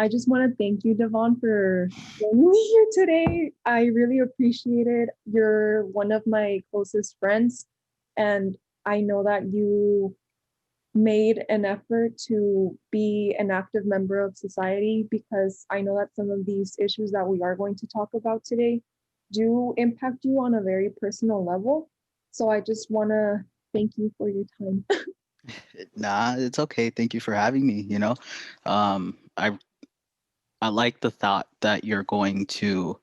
I just want to thank you, Devonne, for joining me here today. I really appreciate it. You're one of my closest friends, and I know that you made an effort to be an active member of society because I know that some of these issues that we are going to talk about today do impact you on a very personal level. So I just want to thank you for your time. Nah, it's okay. Thank you for having me, you know. I like the thought that you're going to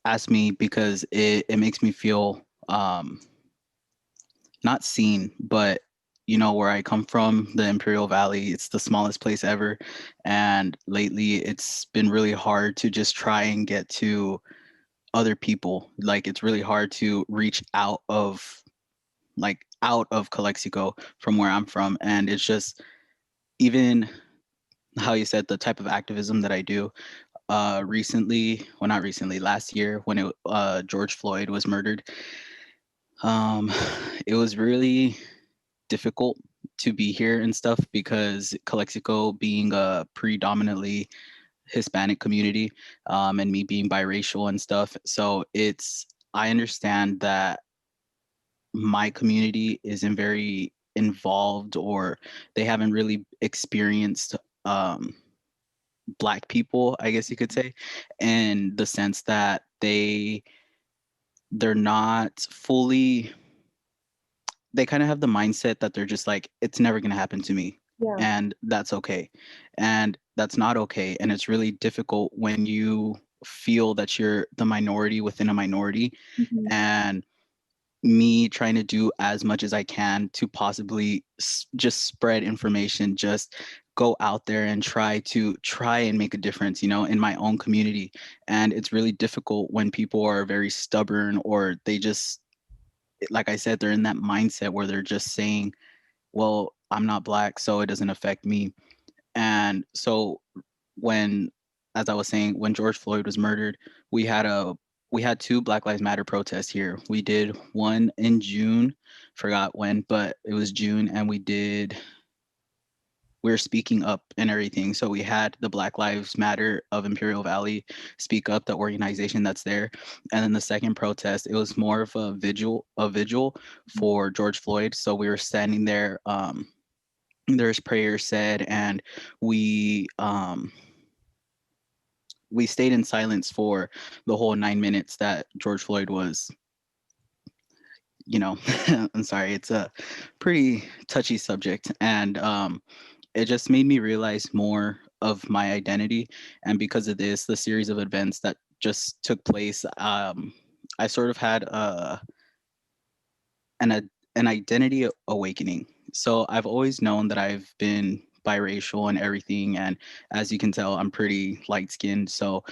ask me because it makes me feel not seen, but where I come from, the Imperial Valley, it's the smallest place ever. And lately it's been really hard to just try and get to other people. Like it's really hard to reach out of Calexico from where I'm from. And it's just even how you said the type of activism that I do. Recently, well, not recently, last year when George Floyd was murdered, um, it was really difficult to be here and stuff because Calexico being a predominantly Hispanic community, and me being biracial and stuff. So I understand that my community isn't very involved or they haven't really experienced um, Black people, I guess you could say, in the sense that they're not fully, they kind of have the mindset that they're just like, it's never going to happen to me. Yeah. And that's okay. And that's not okay. And it's really difficult when you feel that you're the minority within a minority. Mhm. And me trying to do as much as I can to possibly just spread information, just go out there and try and make a difference, in my own community. And it's really difficult when people are very stubborn or they just, like I said, they're in that mindset where they're just saying, well, I'm not Black, so it doesn't affect me. And so when, as I was saying, when George Floyd was murdered, we had a we had two Black Lives Matter protests here. We did one in June, forgot when, but it was June, and we were speaking up and everything. So we had the Black Lives Matter of Imperial Valley speak up, the organization that's there. And then the second protest, it was more of a vigil for George Floyd. So we were standing there, there's prayers said, and we um we stayed in silence for the whole 9 minutes that George Floyd was, I'm sorry, it's a pretty touchy subject. And it just made me realize more of my identity. And because of this, the series of events that just took place, I sort of had an identity awakening. So I've always known that I've been biracial and everything. And as you can tell, I'm pretty light skinned. So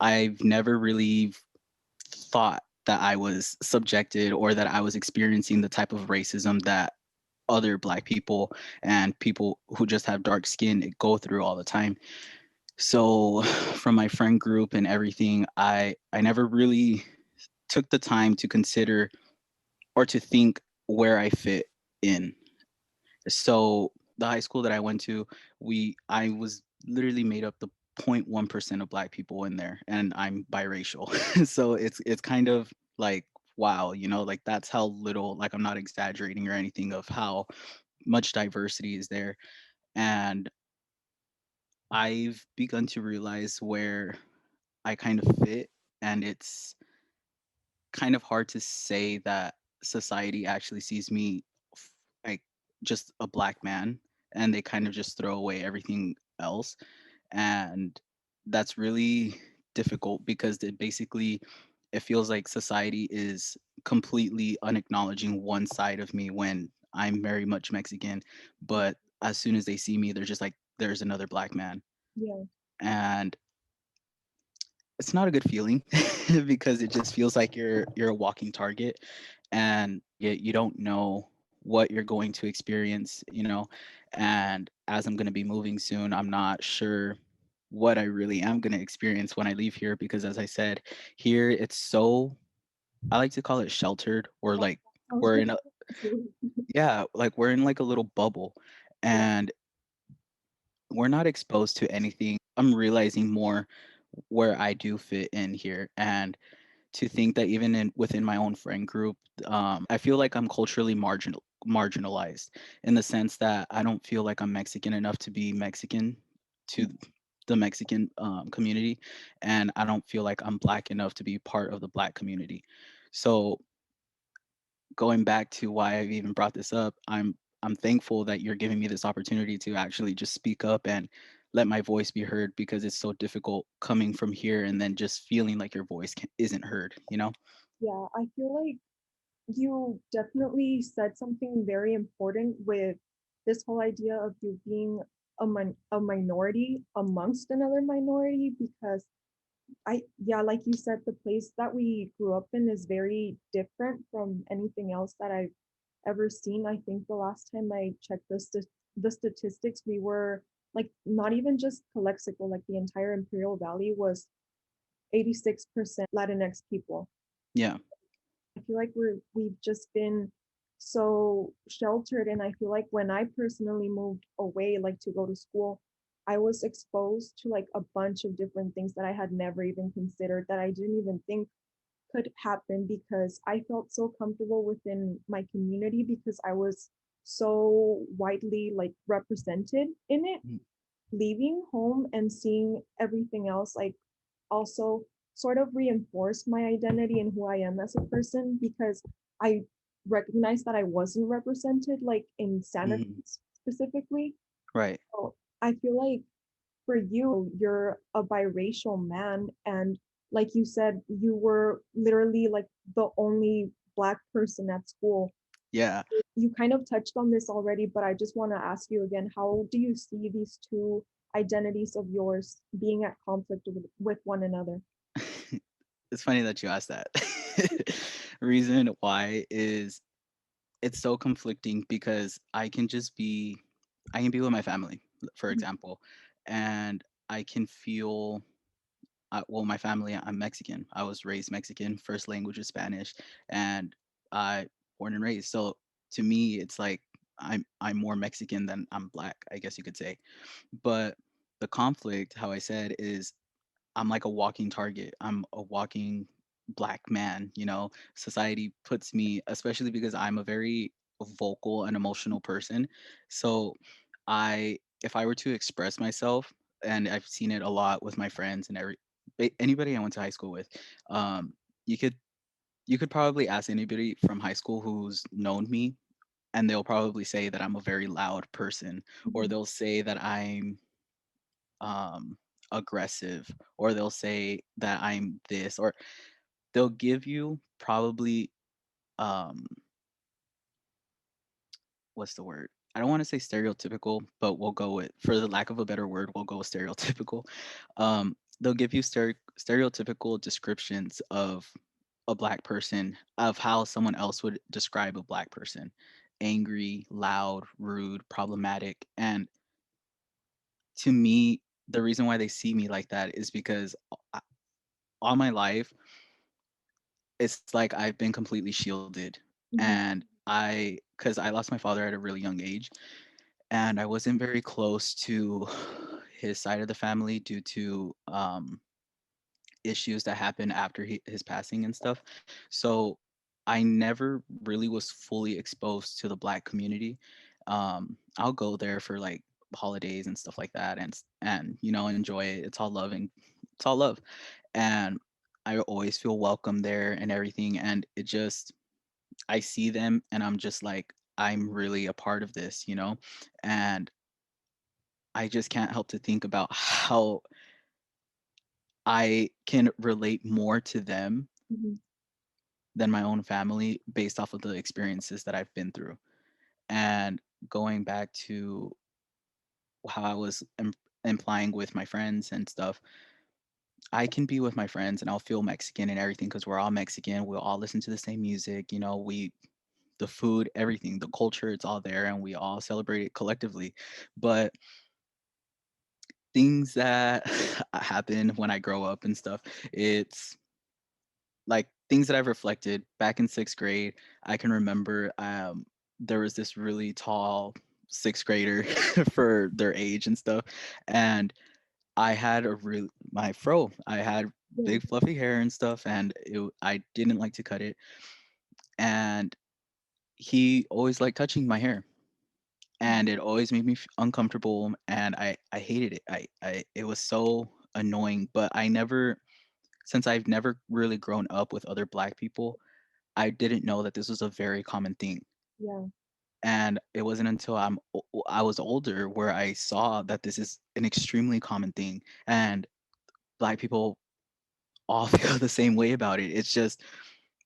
I've never really thought that I was subjected or that I was experiencing the type of racism that other Black people and people who just have dark skin go through all the time. So from my friend group and everything, I never really took the time to consider or to think where I fit in. So the high school that I went to, I was literally made up the 0.1% of Black people in there, and I'm biracial. So it's kind of like, wow, like that's how little, like I'm not exaggerating or anything, of how much diversity is there. And I've begun to realize where I kind of fit, and it's kind of hard to say that society actually sees me like just a Black man, and they kind of just throw away everything else. And that's really difficult because it feels like society is completely unacknowledging one side of me when I'm very much Mexican, but as soon as they see me, they're just like, there's another Black man. Yeah. And it's not a good feeling because it just feels like you're a walking target, and yet you don't know what you're going to experience. And as I'm going to be moving soon, I'm not sure what I really am going to experience when I leave here, because as I said, here it's so, I like to call it sheltered, or like Sounds we're good. in a, yeah, like we're in like a little bubble. Yeah. And we're not exposed to anything. I'm realizing more where I do fit in here, and to think that even in within my own friend group, I feel like I'm culturally marginalized in the sense that I don't feel like I'm Mexican enough to be Mexican to the Mexican community, and I don't feel like I'm black enough to be part of the black community. So going back to why I've even brought this up, I'm thankful that you're giving me this opportunity to actually just speak up and let my voice be heard, because it's so difficult coming from here and then just feeling like your voice isn't heard, you know? Yeah, I feel like you definitely said something very important with this whole idea of you being a minority amongst another minority, because yeah, like you said, the place that we grew up in is very different from anything else that I've ever seen. I think the last time I checked the statistics, we were like not even just Calexico, like the entire Imperial Valley was 86% Latinx people. Yeah. I feel like we've just been so sheltered, and I feel like when I personally moved away, like to go to school, I was exposed to like a bunch of different things that I had never even considered, that I didn't even think could happen, because I felt so comfortable within my community because I was so widely like represented in it. Mm. Leaving home and seeing everything else like also sort of reinforced my identity and who I am as a person, because I recognized that I wasn't represented like in Santa Mhm. Cruz specifically. Right. So I feel like for you, you're a biracial man, and like you said, you were literally like the only Black person at school. Yeah. You kind of touched on this already, but I just want to ask you again, how do you see these two identities of yours being at conflict with one another? It's funny that you asked that. Reason why is it's so conflicting because I can be with my family, for Mhm. example, and I can feel well, my family, I'm Mexican. I was raised Mexican, first language is Spanish, and I born and raised. So to me, it's like I'm more Mexican than I'm black, I guess you could say. But the conflict, how I said, is I'm like a walking target. I'm a walking black man, you know. Society puts me, especially because I'm a very vocal and emotional person. So if I were to express myself, and I've seen it a lot with my friends and anybody I went to high school with, um, you could you could probably ask anybody from high school who's known me, and they'll probably say that I'm a very loud person, or Mhm. they'll say that I'm um aggressive, or they'll say that I'm this, or they'll give you probably um what's the word? I don't want to say stereotypical, but we'll go with, for the lack of a better word, we'll go with stereotypical. They'll give you stereotypical descriptions of a black person, of how someone else would describe a black person: angry, loud, rude, problematic. And to me, the reason why they see me like that is because all my life, it's like I've been completely shielded. Mhm. And because I lost my father at a really young age, and I wasn't very close to his side of the family due to issues that happened after his passing and stuff. So I never really was fully exposed to the black community. I'll go there for like holidays and stuff like that, and you know, enjoy it. It's all love, and it's all love, and I always feel welcome there and everything. And it just, I see them and I'm just like, I'm really a part of this, you know? And I just can't help to think about how I can relate more to them Mhm. than my own family based off of the experiences that I've been through. And going back to how I was implying with my friends and stuff, I can be with my friends and I'll feel Mexican and everything because we're all Mexican. We'll all listen to the same music, you know, the food, everything, the culture, it's all there, and we all celebrate it collectively. But things that happen when I grow up and stuff, it's like things that I've reflected back in sixth grade. I can remember there was this really tall sixth grader for their age and stuff. And I had a real my fro. I had Yeah. big fluffy hair and stuff, and I didn't like to cut it. And he always liked touching my hair, and it always made me uncomfortable, and I hated it. I it was so annoying. But I never, since I've never really grown up with other black people, I didn't know that this was a very common thing. Yeah. And it wasn't until I was older where I saw that this is an extremely common thing, and black people all feel the same way about it. It's just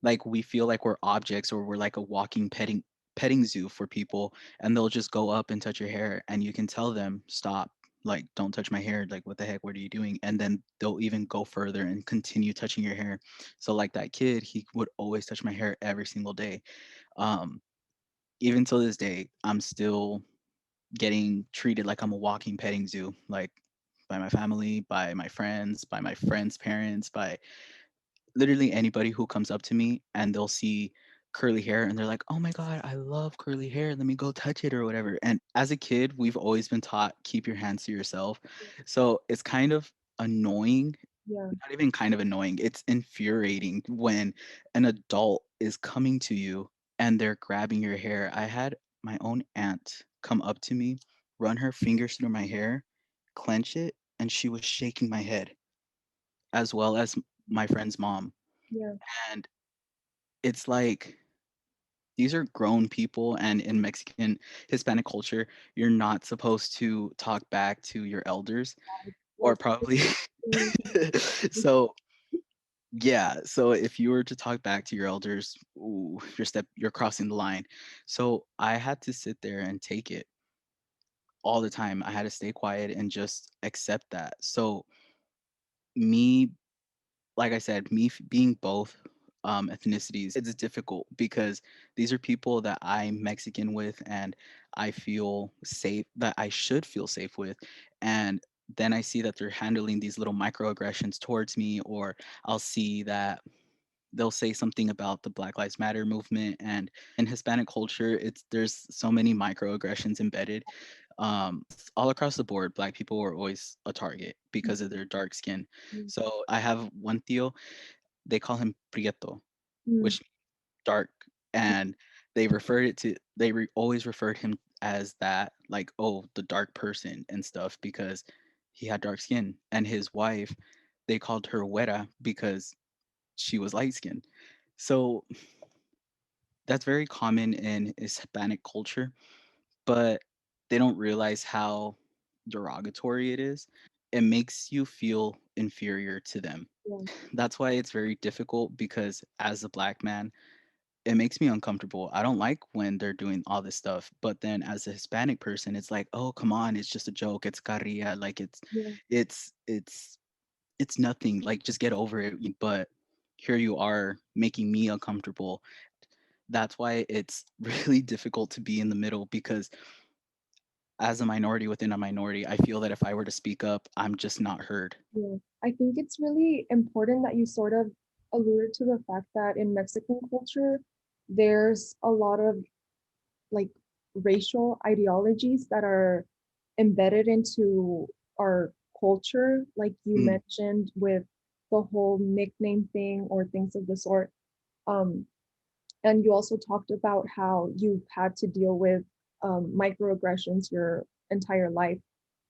like we feel like we're objects, or we're like a walking petting zoo for people, and they'll just go up and touch your hair, and you can tell them, stop, like, don't touch my hair, like, what the heck, what are you doing? And then they'll even go further and continue touching your hair. So like that kid, he would always touch my hair every single day. um Even till this day, I'm still getting treated like I'm a walking petting zoo, like, by my family, by my friends' parents, by literally anybody who comes up to me and they'll see curly hair and they're like, "Oh my god, I love curly hair. Let me go touch it," or whatever. And as a kid, we've always been taught, keep your hands to yourself. So it's kind of annoying, Yeah. not even kind of annoying, it's infuriating when an adult is coming to you and they're grabbing your hair. I had my own aunt come up to me, run her fingers through my hair, clench it, and she was shaking my head, as well as my friend's mom. Yeah. And it's like, these are grown people, and in Mexican Hispanic culture, you're not supposed to talk back to your elders, or Like, probably mm, so yeah, so if you were to talk back to your elders, ooh, you're crossing the line. So I had to sit there and take it all the time. I had to stay quiet and just accept that. So me, like I said, being both ethnicities, it's difficult because these are people that I'm Mexican with, and I feel safe, that I should feel safe with. And then I see that they're handling these little microaggressions towards me, or I'll see that they'll say something about the Black Lives Matter movement. And in Hispanic culture, it's there's so many microaggressions embedded. All across the board, black people are always a target because of their dark skin. mm, So I have one tío, they call him Prieto, mm, which means dark, and always referred him as that, like, oh, the dark person and stuff, because he had dark skin. And his wife, they called her Güera because she was light skinned. So that's very common in Hispanic culture, but they don't realize how derogatory it is. It makes you feel inferior to them. yeah. That's why it's very difficult, because as a black man, it makes me uncomfortable. I don't like when they're doing all this stuff. But then as a Hispanic person, it's like, oh, come on, it's just a joke. It's carrilla. Like, Yeah. it's it's it's nothing. Like, just get over it. But here you are making me uncomfortable. That's why it's really difficult to be in the middle, because as a minority within a minority, I feel that if I were to speak up, I'm just not heard. Yeah, I think it's really important that you sort of alluded to the fact that in Mexican culture, there's a lot of like racial ideologies that are embedded into our culture, like you Mm, mentioned with the whole nickname thing or things of the sort. Um, and you also talked about how you've had to deal with microaggressions your entire life.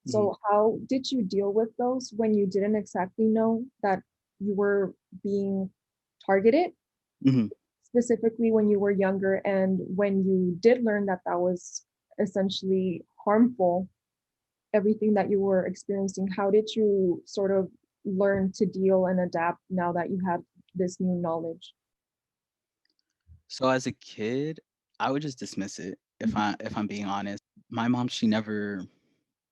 mhm, So, how did you deal with those when you didn't exactly know that you were being targeted, mhm. specifically when you were younger, and when you did learn that that was essentially harmful, everything that you were experiencing? How did you sort of learn to deal and adapt now that you had this new knowledge? So as a kid, I would just dismiss it, Mhm. if I'm being honest. My mom, she never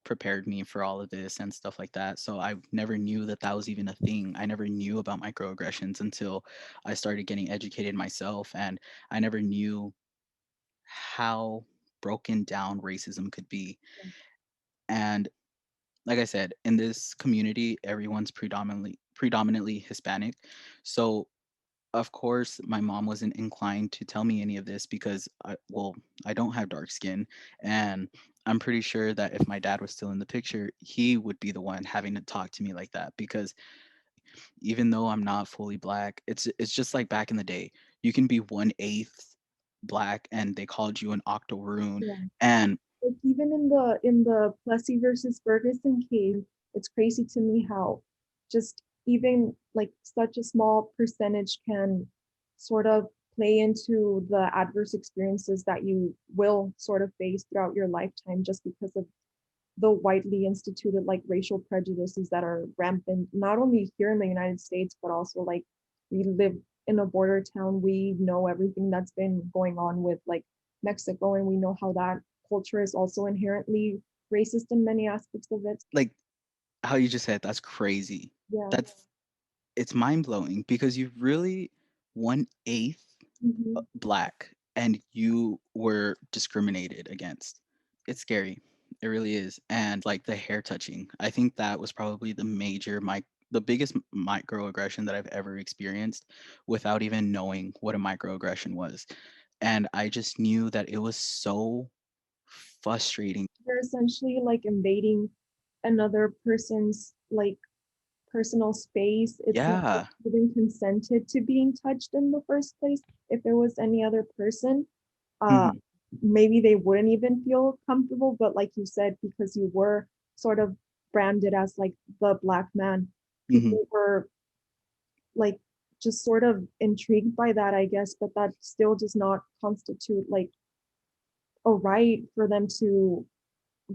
prepared me for all of this and stuff like that. So I never knew that that was even a thing. I never knew about microaggressions until I started getting educated myself, and I never knew how broken down racism could be. And like I said, in this community, everyone's predominantly Hispanic. So Of course, my mom wasn't inclined to tell me any of this because I don't have dark skin, and I'm pretty sure that if my dad was still in the picture, he would be the one having to talk to me like that because even though I'm not fully black, it's just like back in the day. You can be 1/8 black and they called you an octoroon. Yeah. And Like even in the Plessy versus Ferguson case, it's crazy to me how just even like such a small percentage can sort of play into the adverse experiences that you will sort of face throughout your lifetime just because of the widely instituted like racial prejudices that are rampant not only here in the United States but also like we live in a border town. We know everything that's been going on with like Mexico, and we know how that culture is also inherently racist in many aspects of it. like how you just said, that's crazy. Yeah. That's it's mind blowing because you really 1/8 Mhm. black and you were discriminated against. It's scary. It really is. And like the hair touching, I think that was probably the biggest microaggression that I've ever experienced without even knowing what a microaggression was. And I just knew that it was so frustrating. They're essentially like invading another person's like personal space. It's not Yeah. even consented to being touched in the first place. If there was any other person, uh, Mhm. maybe they wouldn't even feel comfortable. But like you said, because you were sort of branded as like the black man, Mhm. people were like just sort of intrigued by that, I guess. But that still does not constitute like a right for them to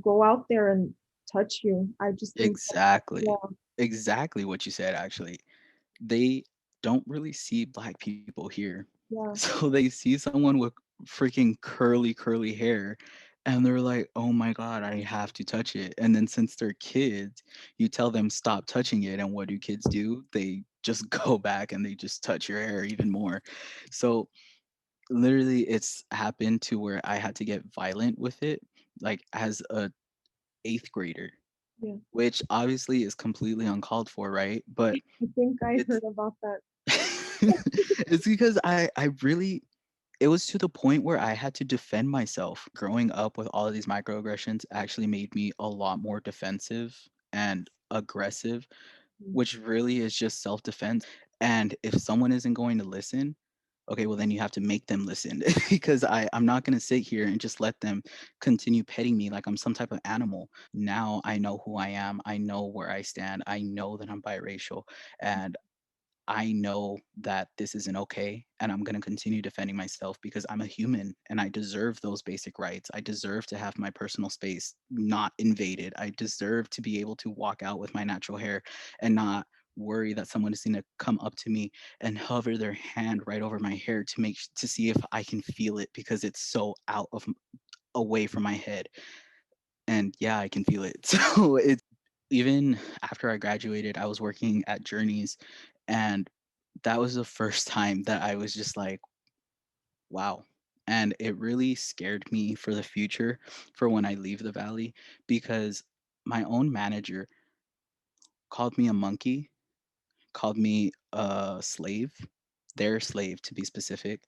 go out there and touch you. I just think that, Exactly. yeah, Exactly what you said actually. They don't really see black people here. yeah. So they see someone with freaking curly hair and they're like, "Oh my god, I have to touch it." And then since they're kids, you tell them stop touching it and what do kids do? They just go back and they just touch your hair even more. So literally it's happened to where I had to get violent with it like as a 8th grader, Yeah. which obviously is completely uncalled for, right? But I think I it's heard about that. it's because I really it was to the point where I had to defend myself. Growing up with all of these microaggressions actually made me a lot more defensive and aggressive, Mm. which really is just self-defense. And if someone isn't going to listen, okay, well then you have to make them listen because I'm not going to sit here and just let them continue petting me like I'm some type of animal. Now I know who I am. I know where I stand. I know that I'm biracial and I know that this isn't okay, and I'm going to continue defending myself because I'm a human and I deserve those basic rights. I deserve to have my personal space not invaded. I deserve to be able to walk out with my natural hair and not worry that someone is going to come up to me and hover their hand right over my hair to see if I can feel it because it's so away from my head. And yeah, I can feel it. So it's even after I graduated, I was working at Journeys and that was the first time that I was just like, wow. And it really scared me for the future for when I leave the valley because my own manager called me a monkey, called me a slave, their slave to be specific,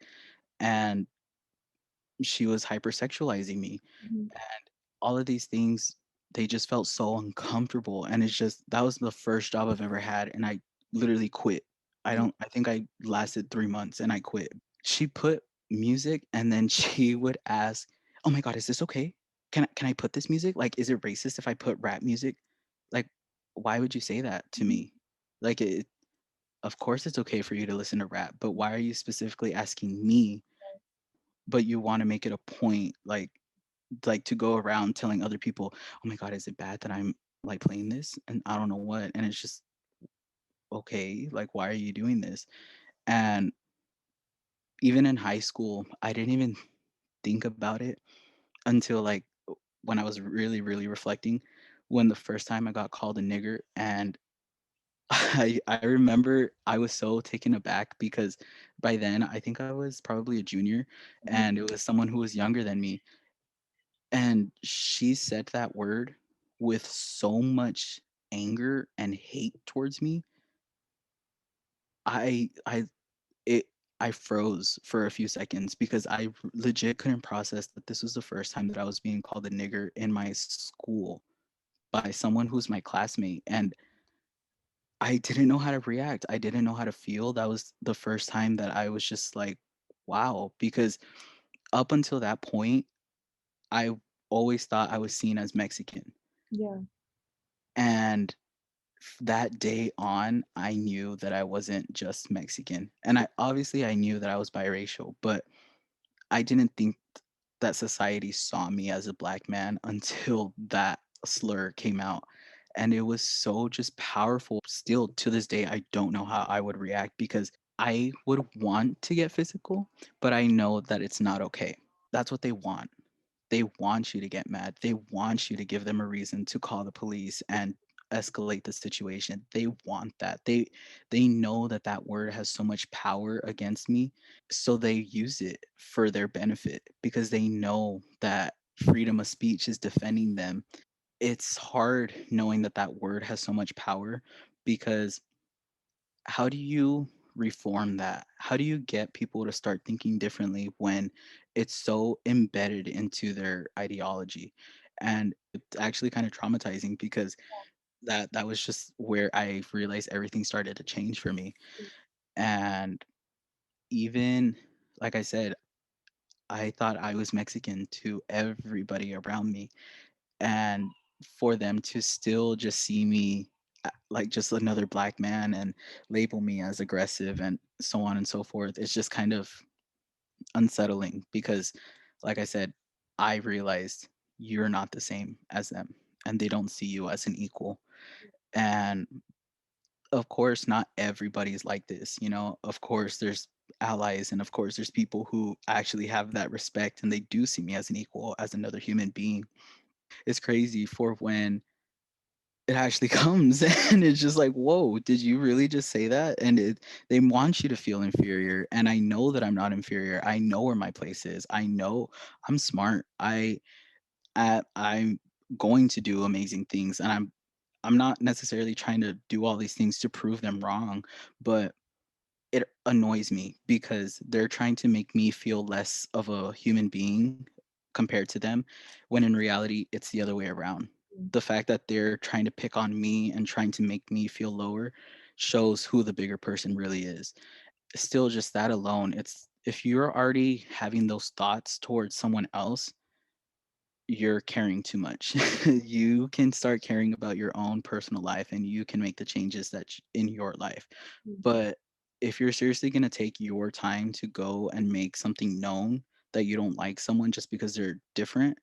and she was hypersexualizing me. Mhm. And all of these things, they just felt so uncomfortable. And it's just that was the first job I've ever had. And I literally quit. Mhm. I think I lasted 3 months and I quit. She put music and then she would ask, "Oh my God, is this okay? Can I put this music? Like, is it racist if I put rap music? Like, why would you say that to Mhm. me? Like of course it's okay for you to listen to rap, but why are you specifically asking me, but you want to make it a point like to go around telling other people, "Oh my god, is it bad that I'm like playing this?" And I don't know what. And it's just okay, like why are you doing this? And even in high school, I didn't even think about it until like when I was really reflecting when the first time I got called a nigger and I remember I was so taken aback because by then I think I was probably a junior Mhm. and it was someone who was younger than me and she said that word with so much anger and hate towards me. I it I froze for a few seconds because legit couldn't process that this was the first time that I was being called a nigger in my school by someone who's my classmate, and I didn't know how to react. I didn't know how to feel. That was the first time that I was just like, wow, because up until that point, I always thought I was seen as Mexican. Yeah. And that day on, I knew that I wasn't just Mexican. And I knew that I was biracial, but I didn't think that society saw me as a black man until that slur came out. And it was so just powerful. Still to this day, I don't know how I would react because I would want to get physical, but I know that it's not okay. That's what they want. They want you to get mad. They want you to give them a reason to call the police and escalate the situation. They want that. They know that that word has so much power against me, so they use it for their benefit because they know that freedom of speech is defending them. It's hard knowing that that word has so much power because how do you reform that? How do you get people to start thinking differently when it's so embedded into their ideology? And it's actually kind of traumatizing because that was just where I realized everything started to change for me. And even like I said, I thought I was Mexican to everybody around me. And for them to still just see me like just another black man and label me as aggressive and so on and so forth, it's just kind of unsettling because, like I said, I realized you're not the same as them and they don't see you as an equal. And of course, not everybody's like this, you know, of course, there's allies and of course there's people who actually have that respect and they do see me as an equal, as another human being. It's crazy for when it actually comes and it's just like, whoa, did you really just say that? And they want you to feel inferior, and I know that I'm not inferior. I know where my place is. I know I'm smart. I'm going to do amazing things, and I'm not necessarily trying to do all these things to prove them wrong, but it annoys me because they're trying to make me feel less of a human being compared to them, when in reality, it's the other way around. Mm. The fact that they're trying to pick on me and trying to make me feel lower shows who the bigger person really is. Still, just that alone, it's if you're already having those thoughts towards someone else, you're caring too much. You can start caring about your own personal life and you can make the changes in your life. Mm. But if you're seriously going to take your time to go and make something known that you don't like someone just because they're different,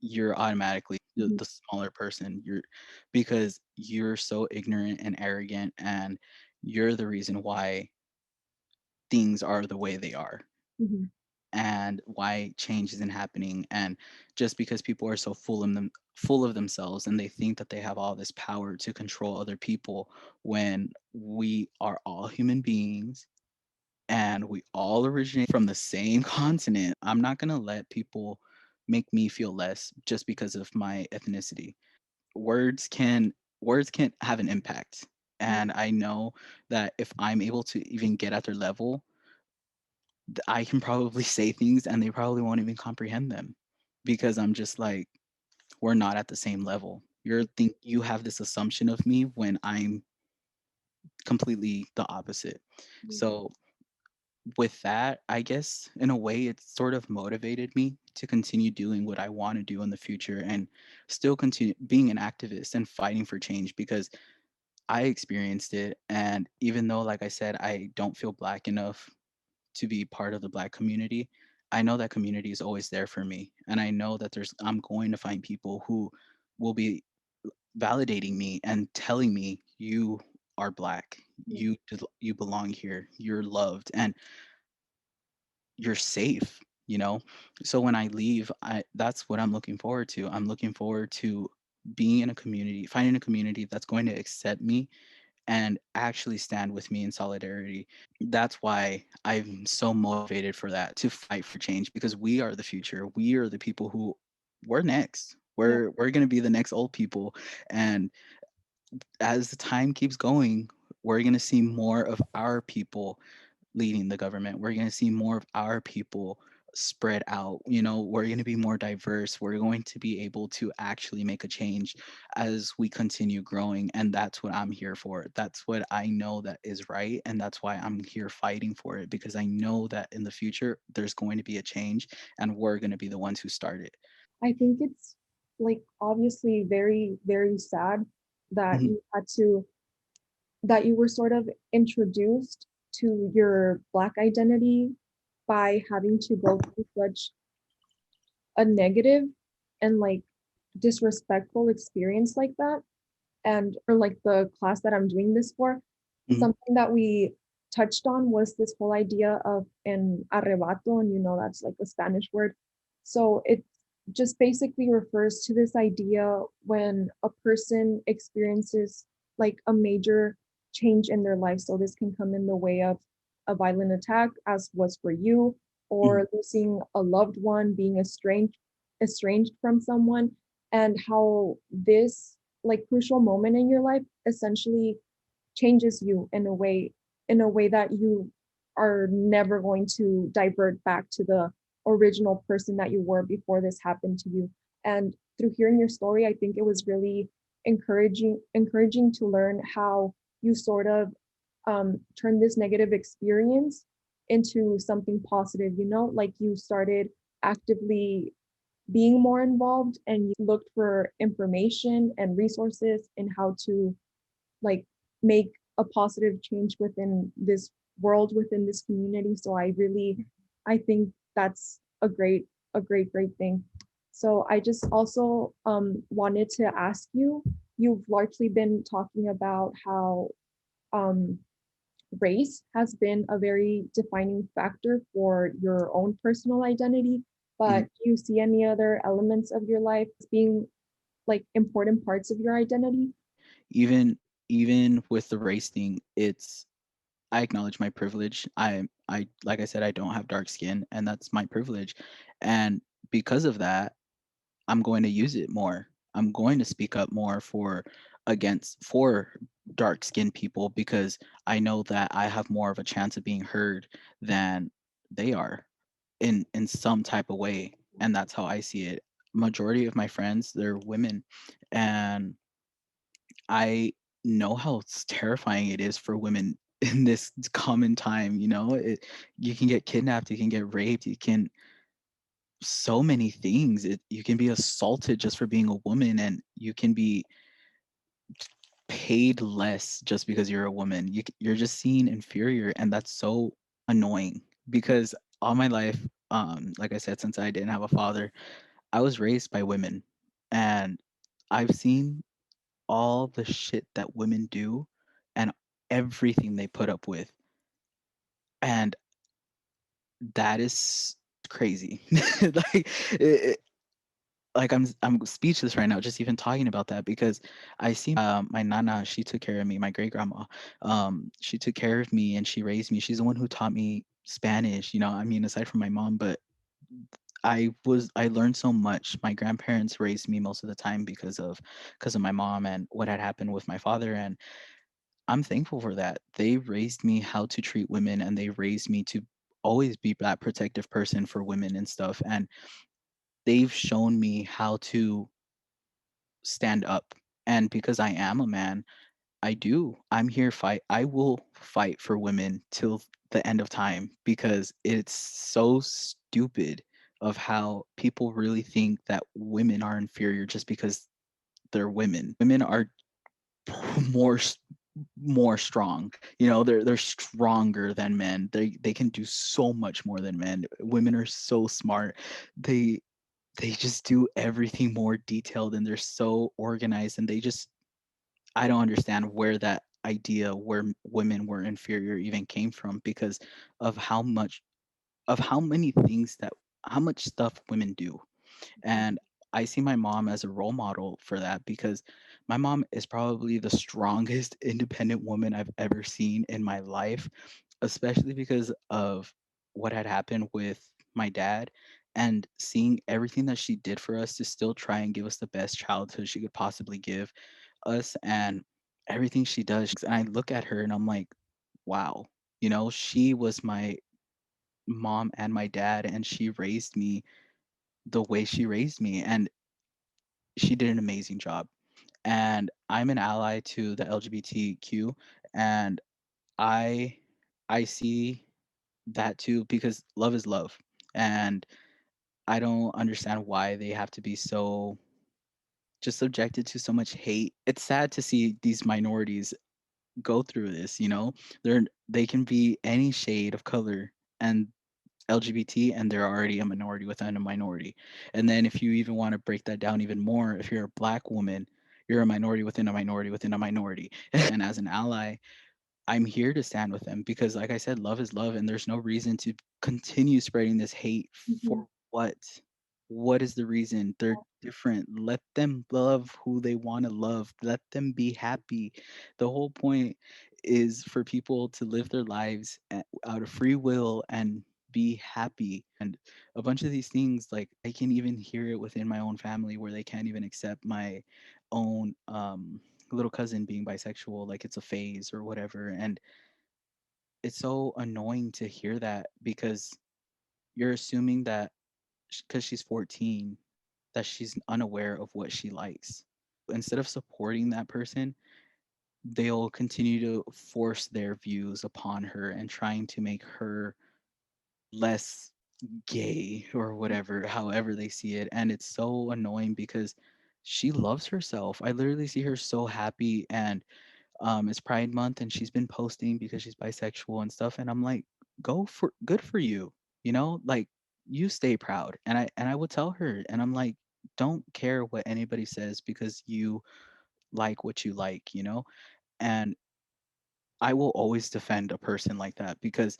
you're automatically Mhm. the smaller person. You're because you're so ignorant and arrogant, and you're the reason why things are the way they are Mhm. and why change isn't happening. And just because people are so full of themselves and they think that they have all this power to control other people, when we are all human beings and we all originate from the same continent. I'm not going to let people make me feel less just because of my ethnicity. Words can have an impact, Mm. and I know that if I'm able to even get at their level, I can probably say things and they probably won't even comprehend them because I'm just like, we're not at the same level. You have this assumption of me when I'm completely the opposite. Mm. So with that, I guess in a way it sort of motivated me to continue doing what I want to do in the future and still continue being an activist and fighting for change because I experienced it. And even though, like I said, I don't feel black enough to be part of the black community, I know that community is always there for me. And I know that I'm going to find people who will be validating me and telling me you are black. Yeah. You belong here. You're loved and you're safe, you know? So when I leave, I that's what I'm looking forward to. I'm looking forward to being in a community, finding a community that's going to accept me and actually stand with me in solidarity. That's why I'm so motivated for that, to fight for change, because we are the future. We are the people who we're next. Yeah. We're going to be the next old people, and as the time keeps going, we're going to see more of our people leading the government. We're going to see more of our people spread out. We're going to be more diverse. We're going to be able to actually make a change as we continue growing. And that's what I'm here for. That's what I know that is right. And that's why I'm here fighting for it, because I know that in the future, there's going to be a change and we're going to be the ones who start it. I think it's like obviously very, very sad that Mhm. you were sort of introduced to your Black identity by having to go through such a negative and like disrespectful experience like that. And for like the class that I'm doing this for, Mhm. something that we touched on was this whole idea of an arrebato, and that's like a Spanish word. So it just basically refers to this idea when a person experiences like a major change in their life. So this can come in the way of a violent attack, as was for you, Mhm. or losing a loved one, being estranged from someone, and how this like crucial moment in your life essentially changes you in a way that you are never going to divert back to the original person that you were before this happened to you. And through hearing your story, I think it was really encouraging to learn how you sort of turn this negative experience into something positive, like you started actively being more involved and you looked for information and resources in how to like make a positive change within this world, within this community. So I think that's a great thing. So I just also wanted to ask you, you've largely been talking about how um, race has been a very defining factor for your own personal identity, but Mhm. do you see any other elements of your life as being like important parts of your identity? Even even with the race thing, I acknowledge my privilege. I like I said, I don't have dark skin, and that's my privilege. And because of that, I'm going to use it more. I'm going to speak up more for dark skinned people, because I know that I have more of a chance of being heard than they are in some type of way. And that's how I see it. Majority of my friends, they're women, and I know how terrifying it is for women in this common time. You can get kidnapped, you can get raped, you can so many things. You can be assaulted just for being a woman, and you can be paid less just because you're a woman. You're just seen inferior, and that's so annoying. Because all my life, like I said, since I didn't have a father, I was raised by women, and I've seen all the shit that women do and everything they put up with. And that is crazy. like I'm speechless right now just even talking about that, because I see my nana, she took care of me, my great grandma. She took care of me and she raised me. She's the one who taught me Spanish, I mean, aside from my mom. But I learned so much. My grandparents raised me most of the time because of my mom and what had happened with my father. And I'm thankful for that. They raised me how to treat women, and they raised me to always be that protective person for women and stuff. And they've shown me how to stand up. And because I am a man, I'm here fight. I will fight for women till the end of time, because it's so stupid of how people really think that women are inferior just because they're women. Women are more more strong. They're stronger than men. They can do so much more than men. Women are so smart. They just do everything more detailed, and they're so organized, and I don't understand where that idea where women were inferior even came from, because of how many things that how much stuff women do. And I see my mom as a role model for that, because my mom is probably the strongest independent woman I've ever seen in my life, especially because of what had happened with my dad, and seeing everything that she did for us to still try and give us the best childhood she could possibly give us, and everything she does. And I look at her and I'm like, wow. You know, she was my mom and my dad, and she raised me the way she raised me, and she did an amazing job. And I'm an ally to the LGBTQ, and I I see that too because love is love. And I don't understand why they have to be so just subjected to so much hate. It's sad to see these minorities go through this, you know? They can be any shade of color and LGBT, and they're already a minority within a minority. And then if you even want to break that down even more, if you're a black woman, you're a minority within a minority within a minority. And as an ally, I'm here to stand with them because, like I said, love is love, and there's no reason to continue spreading this hate Mhm. for what? What is the reason? They're different. Let them love who they want to love. Let them be happy. The whole point is for people to live their lives out of free will and be happy. And a bunch of these things, like I can even hear it within my own family where they can't even accept my own little cousin being bisexual, like it's a phase or whatever. And it's so annoying to hear that because you're assuming that because she's 14, that she's unaware of what she likes. Instead of supporting that person, they'll continue to force their views upon her and trying to make her less gay or whatever, however they see it. And it's so annoying because she loves herself. I literally see her so happy, and it's Pride Month and she's been posting because she's bisexual and stuff. And I'm like, go for good for you, you know, like you stay proud. And I would tell her, and I'm like, don't care what anybody says because you like what you like, you know? And I will always defend a person like that because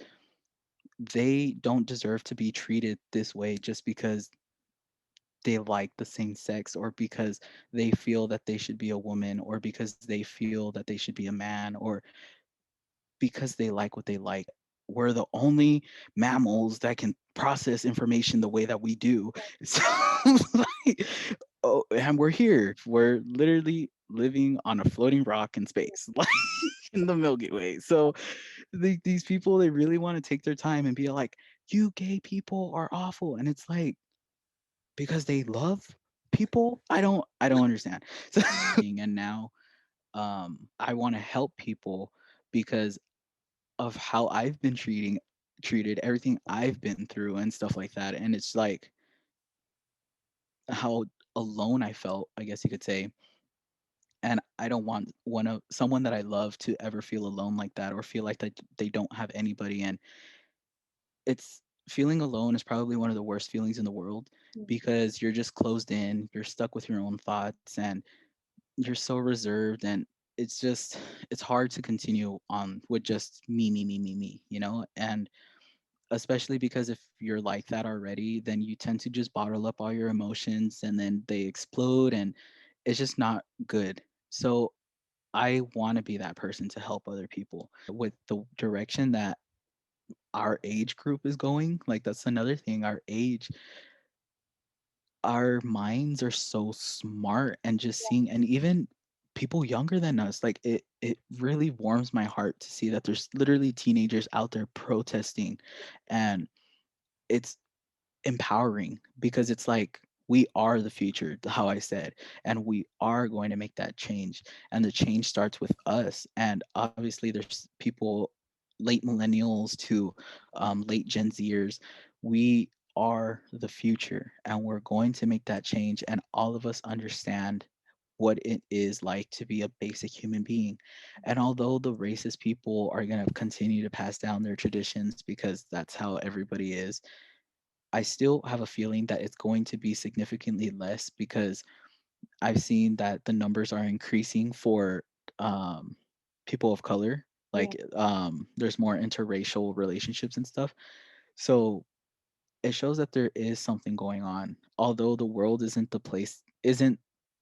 they don't deserve to be treated this way just because they like the same sex or because they feel that they should be a woman or because they feel that they should be a man or because they like what they like. We're the only mammals that can process information the way that we do. So, like, oh, and we're here. We're literally living on a floating rock in space, like in the Milky Way. So, these people, they really want to take their time and be like, "You gay people are awful," and it's like because they love people. I don't understand. So, and now, I want to help people because of how I've been treated, everything I've been through and stuff like that. And it's like how alone I felt, I guess you could say. And I don't want one of someone that I love to ever feel alone like that or feel like that they don't have anybody. And it's feeling alone is probably one of the worst feelings in the world because you're just closed in, you're stuck with your own thoughts, and you're so reserved. And it's just it's hard to continue on with just me, you know? And especially because if you're like that already, then you tend to just bottle up all your emotions and then they explode, and it's just not good. So I want to be that person to help other people with the direction that our age group is going. Like that's another thing. Our minds are so smart, and just seeing, and even people younger than us, like it really warms my heart to see that there's literally teenagers out there protesting. And it's empowering because it's like we are the future, how I said, and we are going to make that change. And the change starts with us. And obviously, there's people, late millennials to late Gen Zers. We are the future, and we're going to make that change. And all of us understand what it is like to be a basic human being. And although the racist people are going to continue to pass down their traditions because that's how everybody is, I still have a feeling that it's going to be significantly less because I've seen that the numbers are increasing for um, people of color. Yeah. Like there's more interracial relationships and stuff. So it shows that there is something going on. Although the world isn't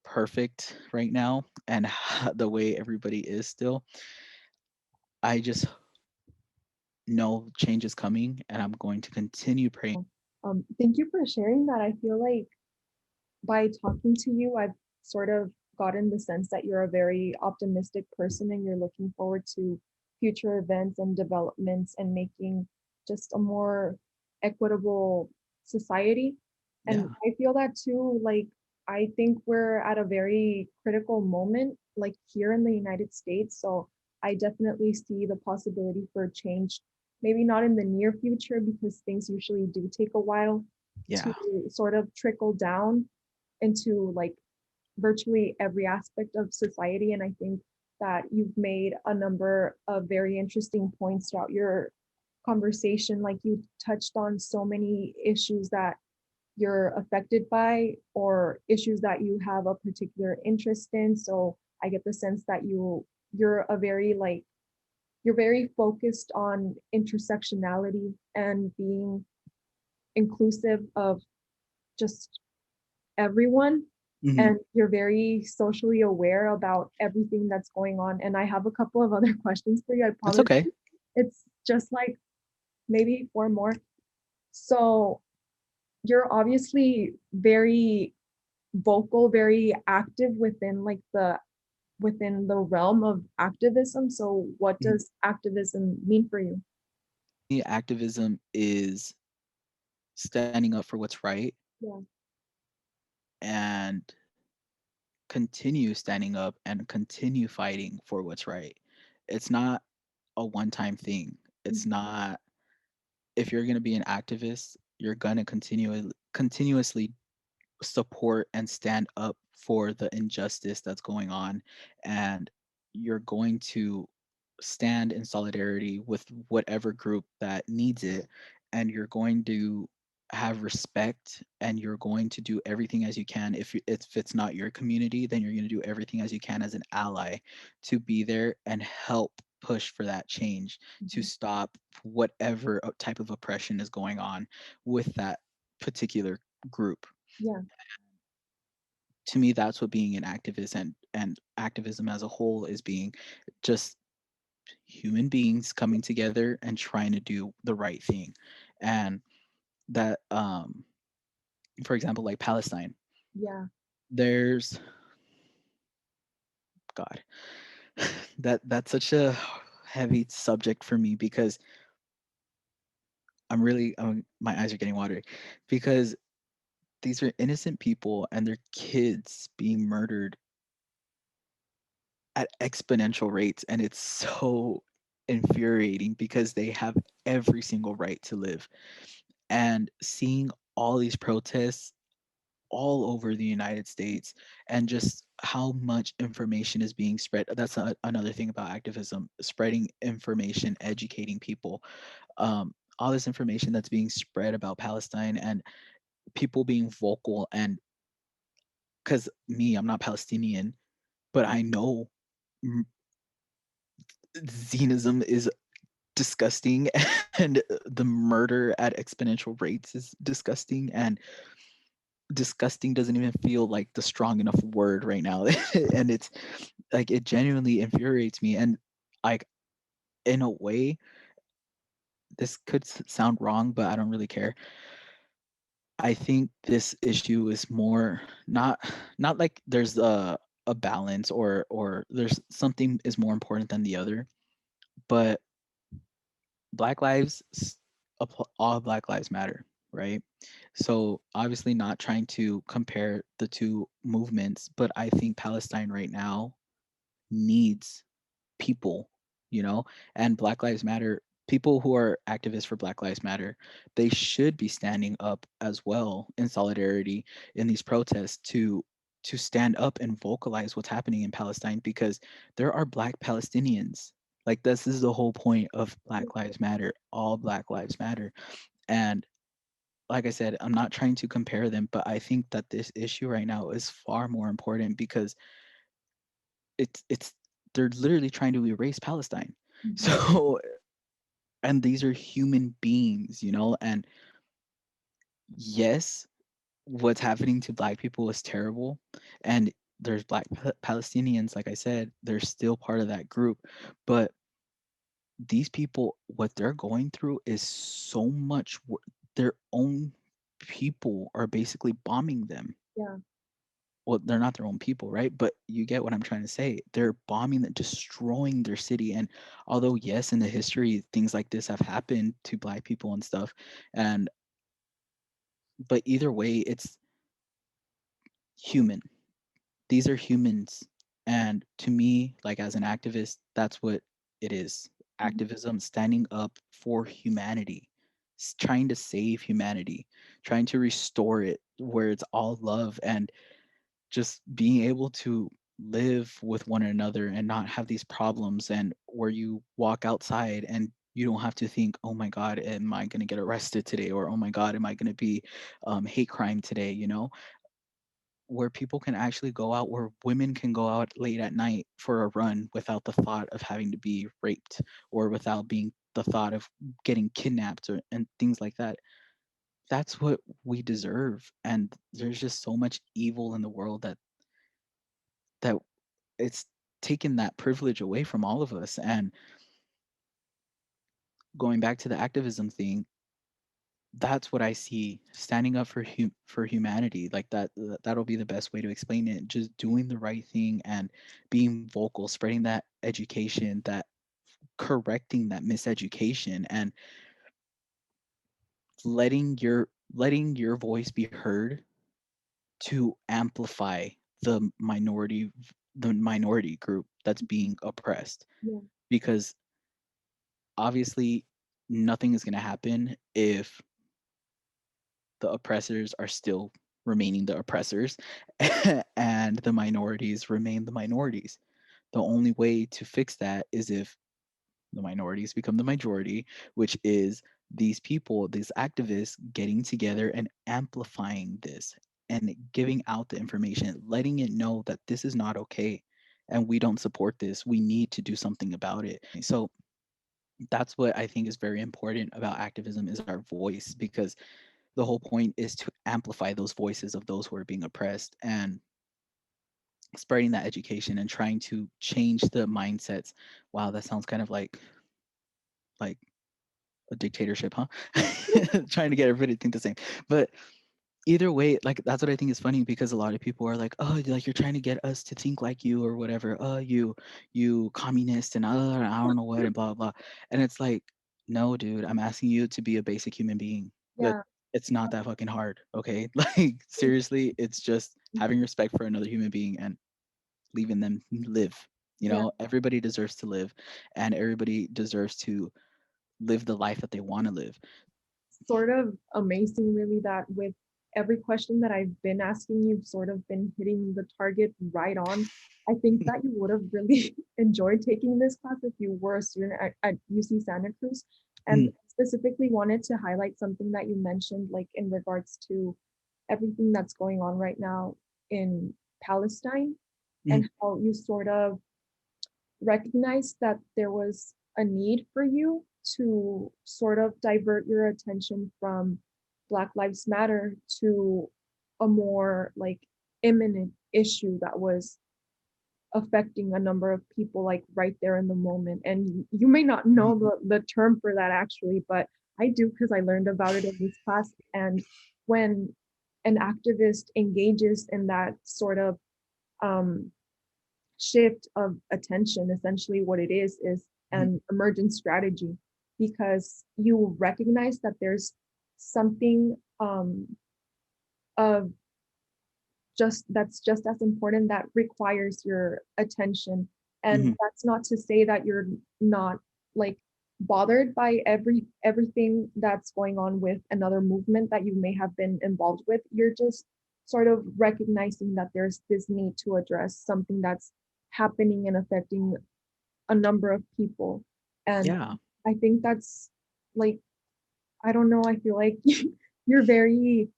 perfect right now, and the way everybody is still, I just know change is coming, and I'm going to continue praying. Thank you for sharing that. I feel like by talking to you, I've sort of gotten the sense that you're a very optimistic person and you're looking forward to future events and developments and making just a more equitable society. And Yeah. I feel that too, like, I think we're at a very critical moment, like here in the United States. So I definitely see the possibility for change, maybe not in the near future, because things usually do take a while to Yeah. sort of trickle down into like virtually every aspect of society. And I think that you've made a number of very interesting points throughout your conversation. Like you touched on so many issues that you're affected by or issues that you have a particular interest in. So I get the sense that you're a very like you're very focused on intersectionality and being inclusive of just everyone, Hmm. and you're very socially aware about everything that's going on. And I have a couple of other questions for you. I That's promise okay. it's just like maybe four more. So you're obviously very vocal, very active within the realm of activism. So what Mhm. does activism mean for you? The activism is standing up for what's right Yeah. and continue standing up and continue fighting for what's right. It's not a one-time thing. It's Mhm. not, if you're going to be an activist, you're going to continuously support and stand up for the injustice that's going on, and you're going to stand in solidarity with whatever group that needs it, and you're going to have respect, and you're going to do everything as you can. If it's not your community, then you're going to do everything as you can as an ally to be there and help push for that change, to Mhm. stop whatever type of oppression is going on with that particular group. Yeah. To me, that's what being an activist and activism as a whole is, being just human beings coming together and trying to do the right thing. And that, for example, like Palestine, Yeah. there's, god, that's such a heavy subject for me, because my eyes are getting watery, because these are innocent people and their kids being murdered at exponential rates, and it's so infuriating because they have every single right to live. And seeing all these protests all over the United States, and just how much information is being spread, that's another thing about activism: spreading information, educating people. All this information that's being spread about Palestine, and people being vocal. And because me, I'm not Palestinian, but I know Zionism is disgusting, and the murder at exponential rates is disgusting, and disgusting doesn't even feel like the strong enough word right now. And it's like, it genuinely infuriates me. And like, in a way, this could sound wrong, but I don't really care. I think this issue is more, not like there's a balance, or there's something is more important than the other, but Black lives, all Black lives matter, right? So obviously not trying to compare the two movements, but I think Palestine right now needs people, you know, and Black Lives Matter, people who are activists for Black Lives Matter, they should be standing up as well in solidarity in these protests, to stand up and vocalize what's happening in Palestine, because there are Black Palestinians. Like, this is the whole point of Black Lives Matter. All Black Lives Matter. And like I said, I'm not trying to compare them, but I think that this issue right now is far more important, because it's they're literally trying to erase Palestine. Mhm. So, and these are human beings, and yes, what's happening to Black people is terrible, and there's Black Palestinians, like I said, they're still part of that group, but these people, what they're going through is so much their own people are basically bombing them Yeah. well, they're not their own people, right? But you get what I'm trying to say. They're bombing, destroying their city. And although, yes, in the history, things like this have happened to Black people and stuff, and but either way, it's human. These are humans. And to me, like as an activist, that's what it is. Mhm. Activism, standing up for humanity, trying to save humanity, trying to restore it where it's all love and just being able to live with one another and not have these problems, and where you walk outside and you don't have to think, oh my god, am I going to get arrested today, or oh my god, am I going to be hate crime today, where people can actually go out, where women can go out late at night for a run without the thought of having to be raped, or without being the thought of getting kidnapped, and things like that. That's what we deserve. And there's just so much evil in the world that it's taken that privilege away from all of us. And going back to the activism thing, that's what I see, standing up for for humanity. Like that'll be the best way to explain it. Just doing the right thing and being vocal, spreading that education, that correcting that miseducation, and letting your voice be heard to amplify the minority group that's being oppressed. Yeah, Because obviously nothing is going to happen if the oppressors are still remaining the oppressors and the minorities remain the minorities. The only way to fix that is if the minorities become the majority, which is these people, these activists getting together and amplifying this and giving out the information, letting it know that this is not okay and we don't support this. We need to do something about it. So that's what I think is very important about activism, is our voice, because the whole point is to amplify those voices of those who are being oppressed, and spreading that education and trying to change the mindsets. Wow, that sounds kind of like a dictatorship, huh? Trying to get everybody to think the same. But either way, like that's what I think is funny, because a lot of people are like, oh, like you're trying to get us to think like you or whatever. Oh, you communist, and I don't know what, and blah blah. And it's like, no, dude, I'm asking you to be a basic human being. That yeah, it's not that fucking hard, okay? Like seriously, it's just having respect for another human being and leaving them live. yeah. Everybody deserves to live, and everybody deserves to live the life that they want to live. Sort of amazing, really, that with every question that I've been asking, you've sort of been hitting the target right on. I think that you would have really enjoyed taking this class if you were a student at UC Santa Cruz. And Mm, specifically wanted to highlight something that you mentioned, like in regards to everything that's going on right now in Palestine, mm, and how you sort of recognized that there was a need for you to sort of divert your attention from Black Lives Matter to a more like imminent issue that was affecting a number of people like right there in the moment. And you may not know mhm, the term for that actually, but I do, because I learned about it in this class. And when an activist engages in that sort of um, shift of attention, essentially what it is mhm, an emergent strategy, because you recognize that there's something of just that's just as important that requires your attention. And mhm. that's not to say that you're not like bothered by everything that's going on with another movement that you may have been involved with. You're just sort of recognizing that there's this need to address something that's happening and affecting a number of people. And Yeah. I think that's like, I don't know, I feel like you're very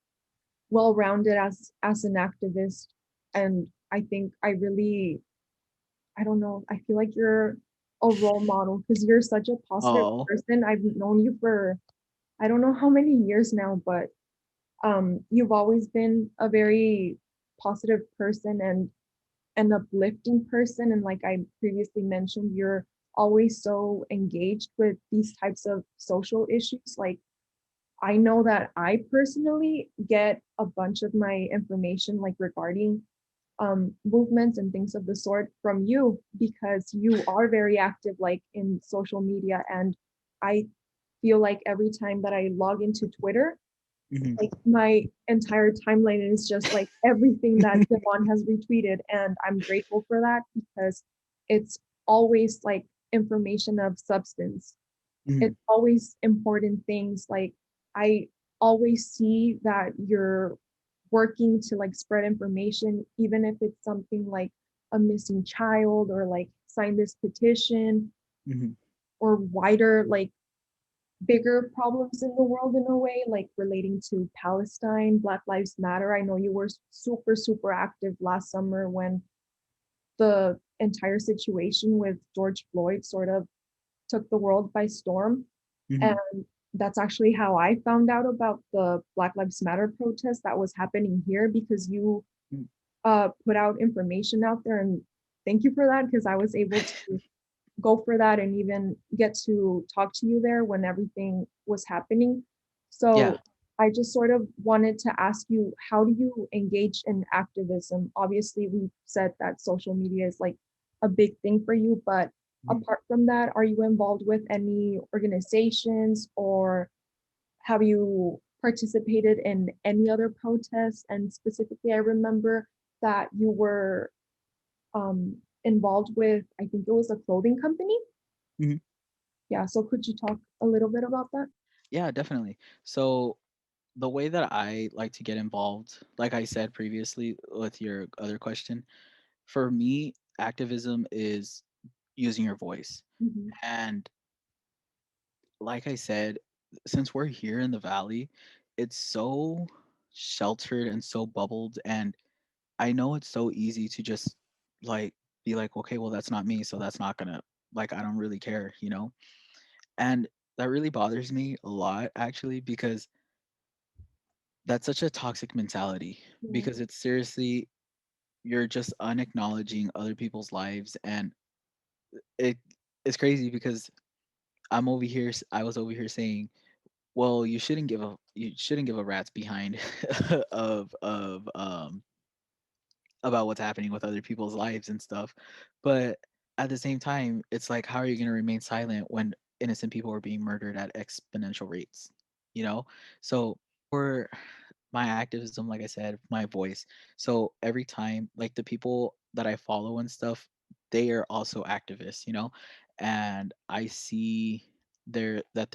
well rounded as an activist. And I think I really, I don't know, I feel like you're a role model because you're such a positive Oh. person. I've known you for I don't know how many years now, but you've always been a very positive person and an uplifting person. And like I previously mentioned, you're always so engaged with these types of social issues. Like I know that I personally get a bunch of my information like regarding movements and things of the sort from you because you are very active like in social media. And I feel like every time that I log into Twitter, Mhm. like my entire timeline is just like everything that Devon has retweeted. And I'm grateful for that because it's always like information of substance. Mhm. It's always important things. Like I always see that you're working to like spread information, even if it's something like a missing child or like sign this petition Mhm. or wider like bigger problems in the world in a way, like relating to Palestine, Black Lives Matter. I know you were super, super active last summer when the entire situation with George Floyd sort of took the world by storm. And Mhm. that's actually how I found out about the Black Lives Matter protest that was happening here because you Mhm. put out information out there. And thank you for that because I was able to go for that and even get to talk to you there when everything was happening. Yeah. So I just sort of wanted to ask you, how do you engage in activism? Obviously, we said that social media is like a big thing for you, but Mhm. apart from that, are you involved with any organizations or have you participated in any other protests? And specifically, I remember that you were involved with, I think it was a clothing company. Mhm. Yeah, so could you talk a little bit about that? Yeah, definitely. So the way that I like to get involved, like I said previously with your other question, for me, activism is using your voice. Mhm, And like I said, since we're here in the valley, it's so sheltered and so bubbled. And I know it's so easy to just like be like, okay, well, that's not me. So that's not gonna, like, I don't really care, you know? And that really bothers me a lot, actually, because that's such a toxic mentality. yeah, Because it's seriously, you're just unacknowledging other people's lives. And it it's crazy because I was over here saying, well, you shouldn't give a rat's behind of about what's happening with other people's lives and stuff. But at the same time, it's like, how are you going to remain silent when innocent people are being murdered at exponential rates? You know? So for my activism, like I said, my voice. So every time, like the people that I follow and stuff, they are also activists, you know? And I see there that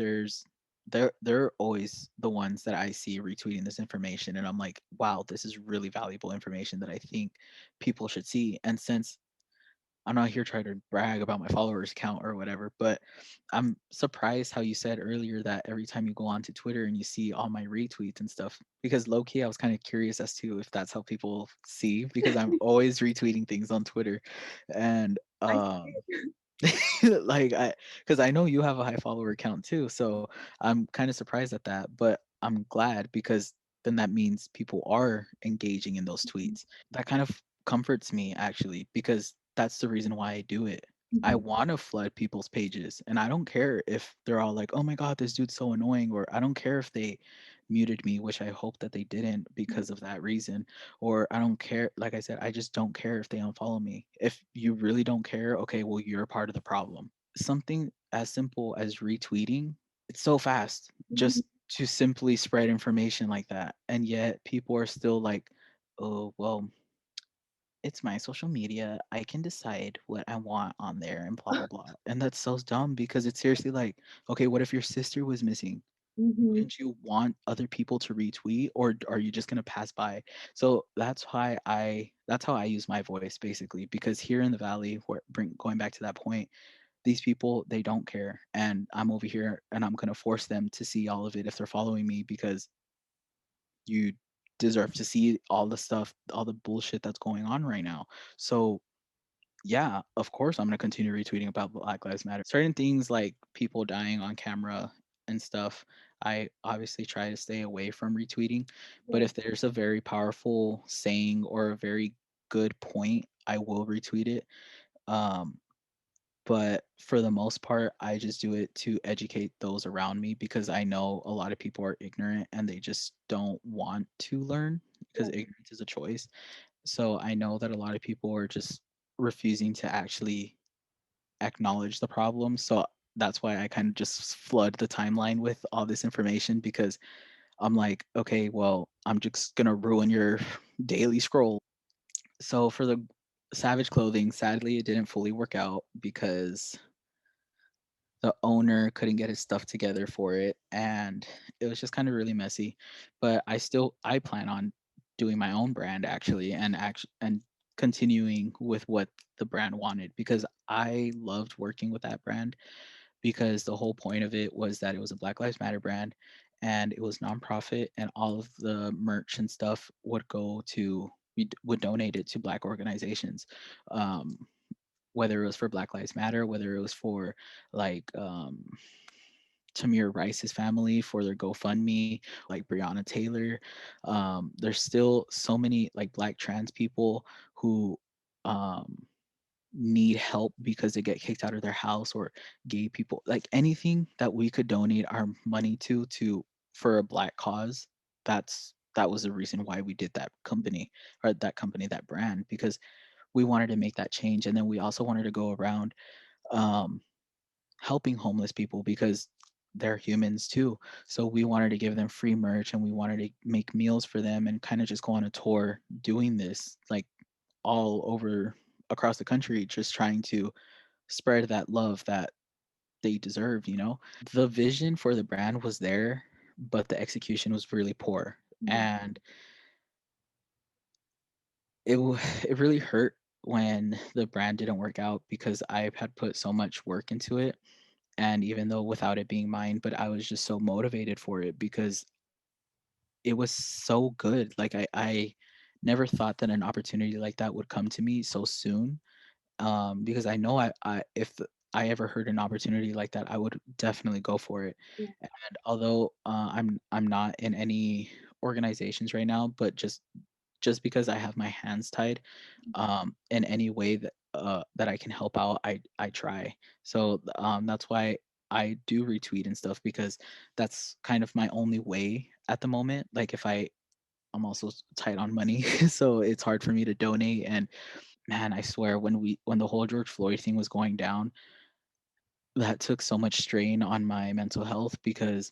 they're always the ones that I see retweeting this information, and I'm like, wow, this is really valuable information that I think people should see. And since I'm not here trying to brag about my followers count or whatever, but I'm surprised how you said earlier that every time you go onto Twitter and you see all my retweets and stuff. Because low key, I was kind of curious as to if that's how people see, because I'm always retweeting things on Twitter, and I see it. like because I know you have a high follower count too, so I'm kind of surprised at that, but I'm glad because then that means people are engaging in those tweets. That kind of comforts me, actually, because that's the reason why I do it. I Mhm, want to flood people's pages, and I don't care if they're all like, oh my god, this dude's so annoying, or I don't care if they muted me, which I hope that they didn't because of that reason. Or I don't care, like I said, I just don't care if they unfollow me. If you really don't care, okay, well, you're part of the problem. Something as simple as retweeting, it's so fast mhm, just to simply spread information like that. And yet people are still like, oh, well, it's my social media. I can decide what I want on there and blah, blah, blah. And that's so dumb because it's seriously like, okay, what if your sister was missing? mhm, Wouldn't you want other people to retweet, or are you just going to pass by? So that's how I use my voice, basically, because here in the valley, where bring going back to that point, these people, they don't care, and I'm over here and I'm going to force them to see all of it if they're following me, because you deserve to see all the stuff, all the bullshit that's going on right now. So yeah, of course, I'm gonna continue retweeting about Black Lives Matter. Certain things like people dying on camera and stuff, I obviously try to stay away from retweeting. But yeah, if there's a very powerful saying or a very good point, I will retweet it. Um, but for the most part, I just do it to educate those around me, because I know a lot of people are ignorant and they just don't want to learn, because yeah, ignorance is a choice. So I know that a lot of people are just refusing to actually acknowledge the problem. So that's why I kind of just flood the timeline with all this information because I'm like, okay, well, I'm just gonna ruin your daily scroll. So for the Savage clothing, sadly, it didn't fully work out because the owner couldn't get his stuff together for it, and it was just kind of really messy. But I plan on doing my own brand actually, and continuing with what the brand wanted because I loved working with that brand because the whole point of it was that it was a Black Lives Matter brand and it was nonprofit and all of the merch and stuff would go to would donate it to black organizations. Um, whether it was for Black Lives Matter, whether it was for like Tamir Rice's family for their GoFundMe, like Breonna Taylor. There's still so many like black trans people who um, need help because they get kicked out of their house, or gay people, like anything that we could donate our money to for a black cause. That was the reason why we did that company, or that brand, because we wanted to make that change. And then we also wanted to go around um, helping homeless people because they're humans too. So we wanted to give them free merch and we wanted to make meals for them and kind of just go on a tour doing this like all over across the country, just trying to spread that love that they deserve, you know? The vision for the brand was there, but the execution was really poor. Mhm. And it really hurt when the brand didn't work out because I had put so much work into it. And even though without it being mine, but I was just so motivated for it because it was so good. Like I never thought that an opportunity like that would come to me so soon. Because I know I if I ever heard an opportunity like that, I would definitely go for it. Yeah. And although I'm not in any organizations right now, but just because I have my hands tied, in any way that I can help out, I try. So that's why I do retweet and stuff because that's kind of my only way at the moment. Like if I'm also tight on money, so it's hard for me to donate. And man, I swear when the whole George Floyd thing was going down, that took so much strain on my mental health because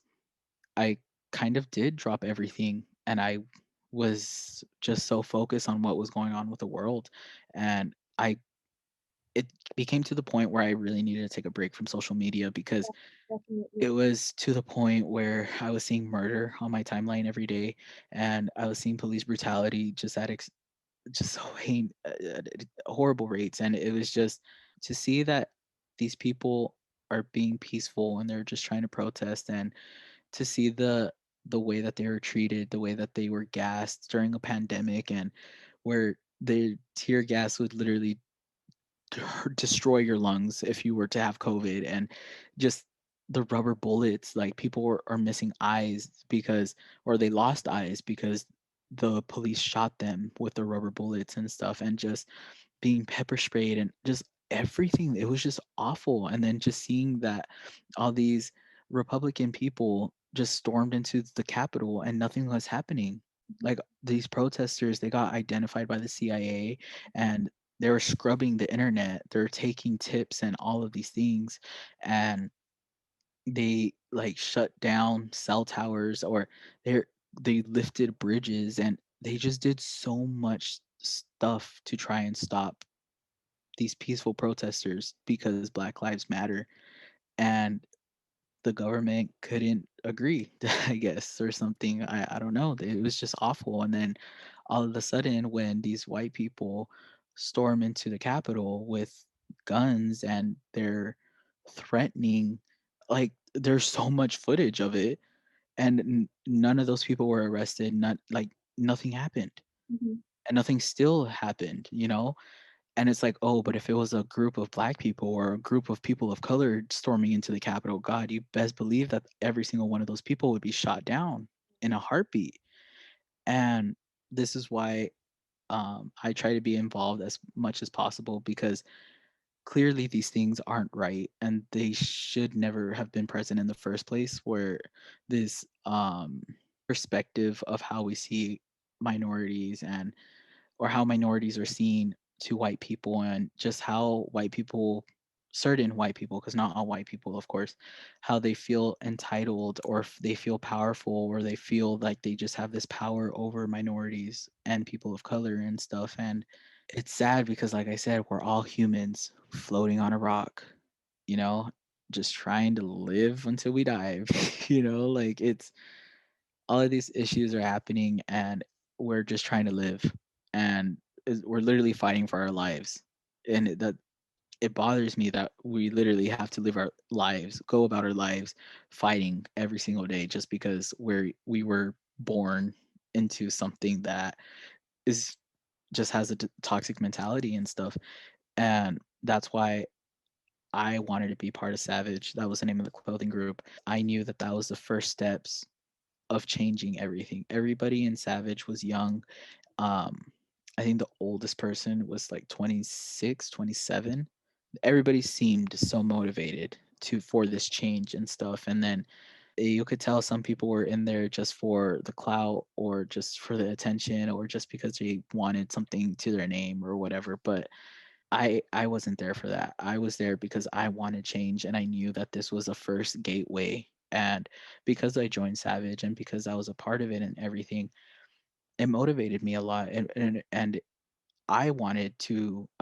I kind of did drop everything and I was just so focused on what was going on with the world. And I it became to the point where I really needed to take a break from social media because Definitely. it was to the point where I was seeing murder on my timeline every day, and I was seeing police brutality just so horrible rates. And it was just to see that these people are being peaceful and they're just trying to protest, and to see the way that they were treated, the way that they were gassed during a pandemic, and where the tear gas would literally destroy your lungs if you were to have COVID. And just the rubber bullets, like people are missing eyes because, or they lost eyes because the police shot them with the rubber bullets and stuff, and just being pepper sprayed and just everything. It was just awful. And then just seeing that all these Republican people just stormed into the Capitol and nothing was happening. Like these protesters, they got identified by the CIA and they were scrubbing the internet. They're taking tips and all of these things. And they like shut down cell towers, or they lifted bridges, and they just did so much stuff to try and stop these peaceful protesters because Black Lives Matter. And the government couldn't agree, I guess, or something. I don't know. It was just awful. And then all of a sudden, when these white people storm into the Capitol with guns and they're threatening, like, there's so much footage of it, and none of those people were arrested. Not like nothing happened, Mhm. and nothing still happened, you know? And it's like, oh, but if it was a group of black people or a group of people of color storming into the Capitol, God, you best believe that every single one of those people would be shot down in a heartbeat. And this is why I try to be involved as much as possible because clearly these things aren't right and they should never have been present in the first place. Where this perspective of how we see minorities and or how minorities are seen to white people, and just how white people, certain white people, because not all white people, of course, how they feel entitled, or if they feel powerful, or they feel like they just have this power over minorities and people of color and stuff. And it's sad because, like I said, we're all humans floating on a rock, you know, just trying to live until we die. Like, it's all of these issues are happening, and we're just trying to live, and we're literally fighting for our lives. And that it bothers me that we literally have to live our lives, go about our lives fighting every single day, just because we were born into something that is just has a toxic mentality and stuff. And that's why I wanted to be part of Savage. That was the name of the clothing group. I knew that that was the first steps of changing everything. Everybody in Savage was young. Um, I think the oldest person was like 26, 27. Everybody seemed so motivated to for this change and stuff. And then you could tell some people were in there just for the clout, or just for the attention, or just because they wanted something to their name or whatever. But I wasn't there for that. I was there because I wanted change, and I knew that this was a first gateway. And because I joined Savage, and because I was a part of it and everything, it motivated me a lot. And I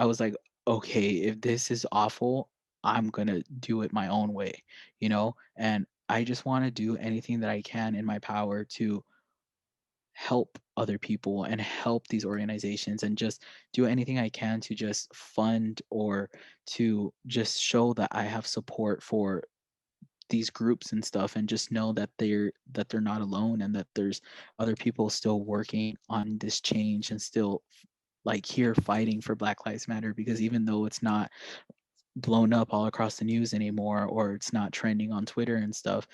was like, okay, if this is awful, I'm gonna do it my own way, And I just want to do anything that I can in my power to help other people and help these organizations, and just do anything I can to just fund, or to just show that I have support for these groups and stuff, and just know that they're not alone, and that there's other people still working on this change, and still like here fighting for Black Lives Matter. Because even though it's not blown up all across the news anymore, or it's not trending on Twitter and stuff,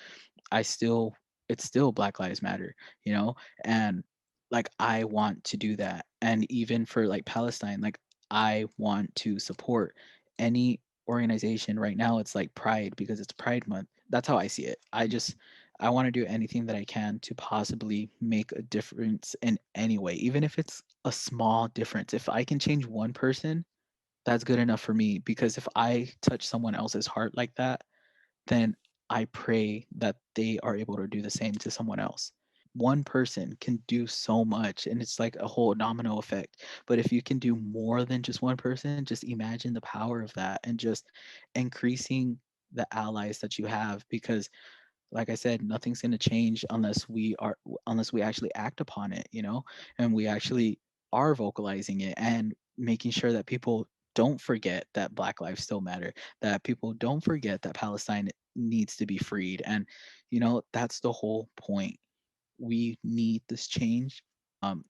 I still it's still Black Lives Matter, you know? And like I want to do that. And even for like Palestine, like I want to support any organization. Right now it's like Pride, because it's Pride month. That's how I see it. I want to do anything that I can to possibly make a difference in any way, even if it's a small difference. If I can change one person, that's good enough for me, because if I touch someone else's heart like that, then I pray that they are able to do the same to someone else. One person can do so much, and it's like a whole domino effect. But if you can do more than just one person, just imagine the power of that, and just increasing the allies that you have. Because like I said, nothing's going to change unless we actually act upon it, and we actually are vocalizing it, and making sure that people don't forget that Black lives still matter, that people don't forget that Palestine needs to be freed. And that's the whole point. We need this change.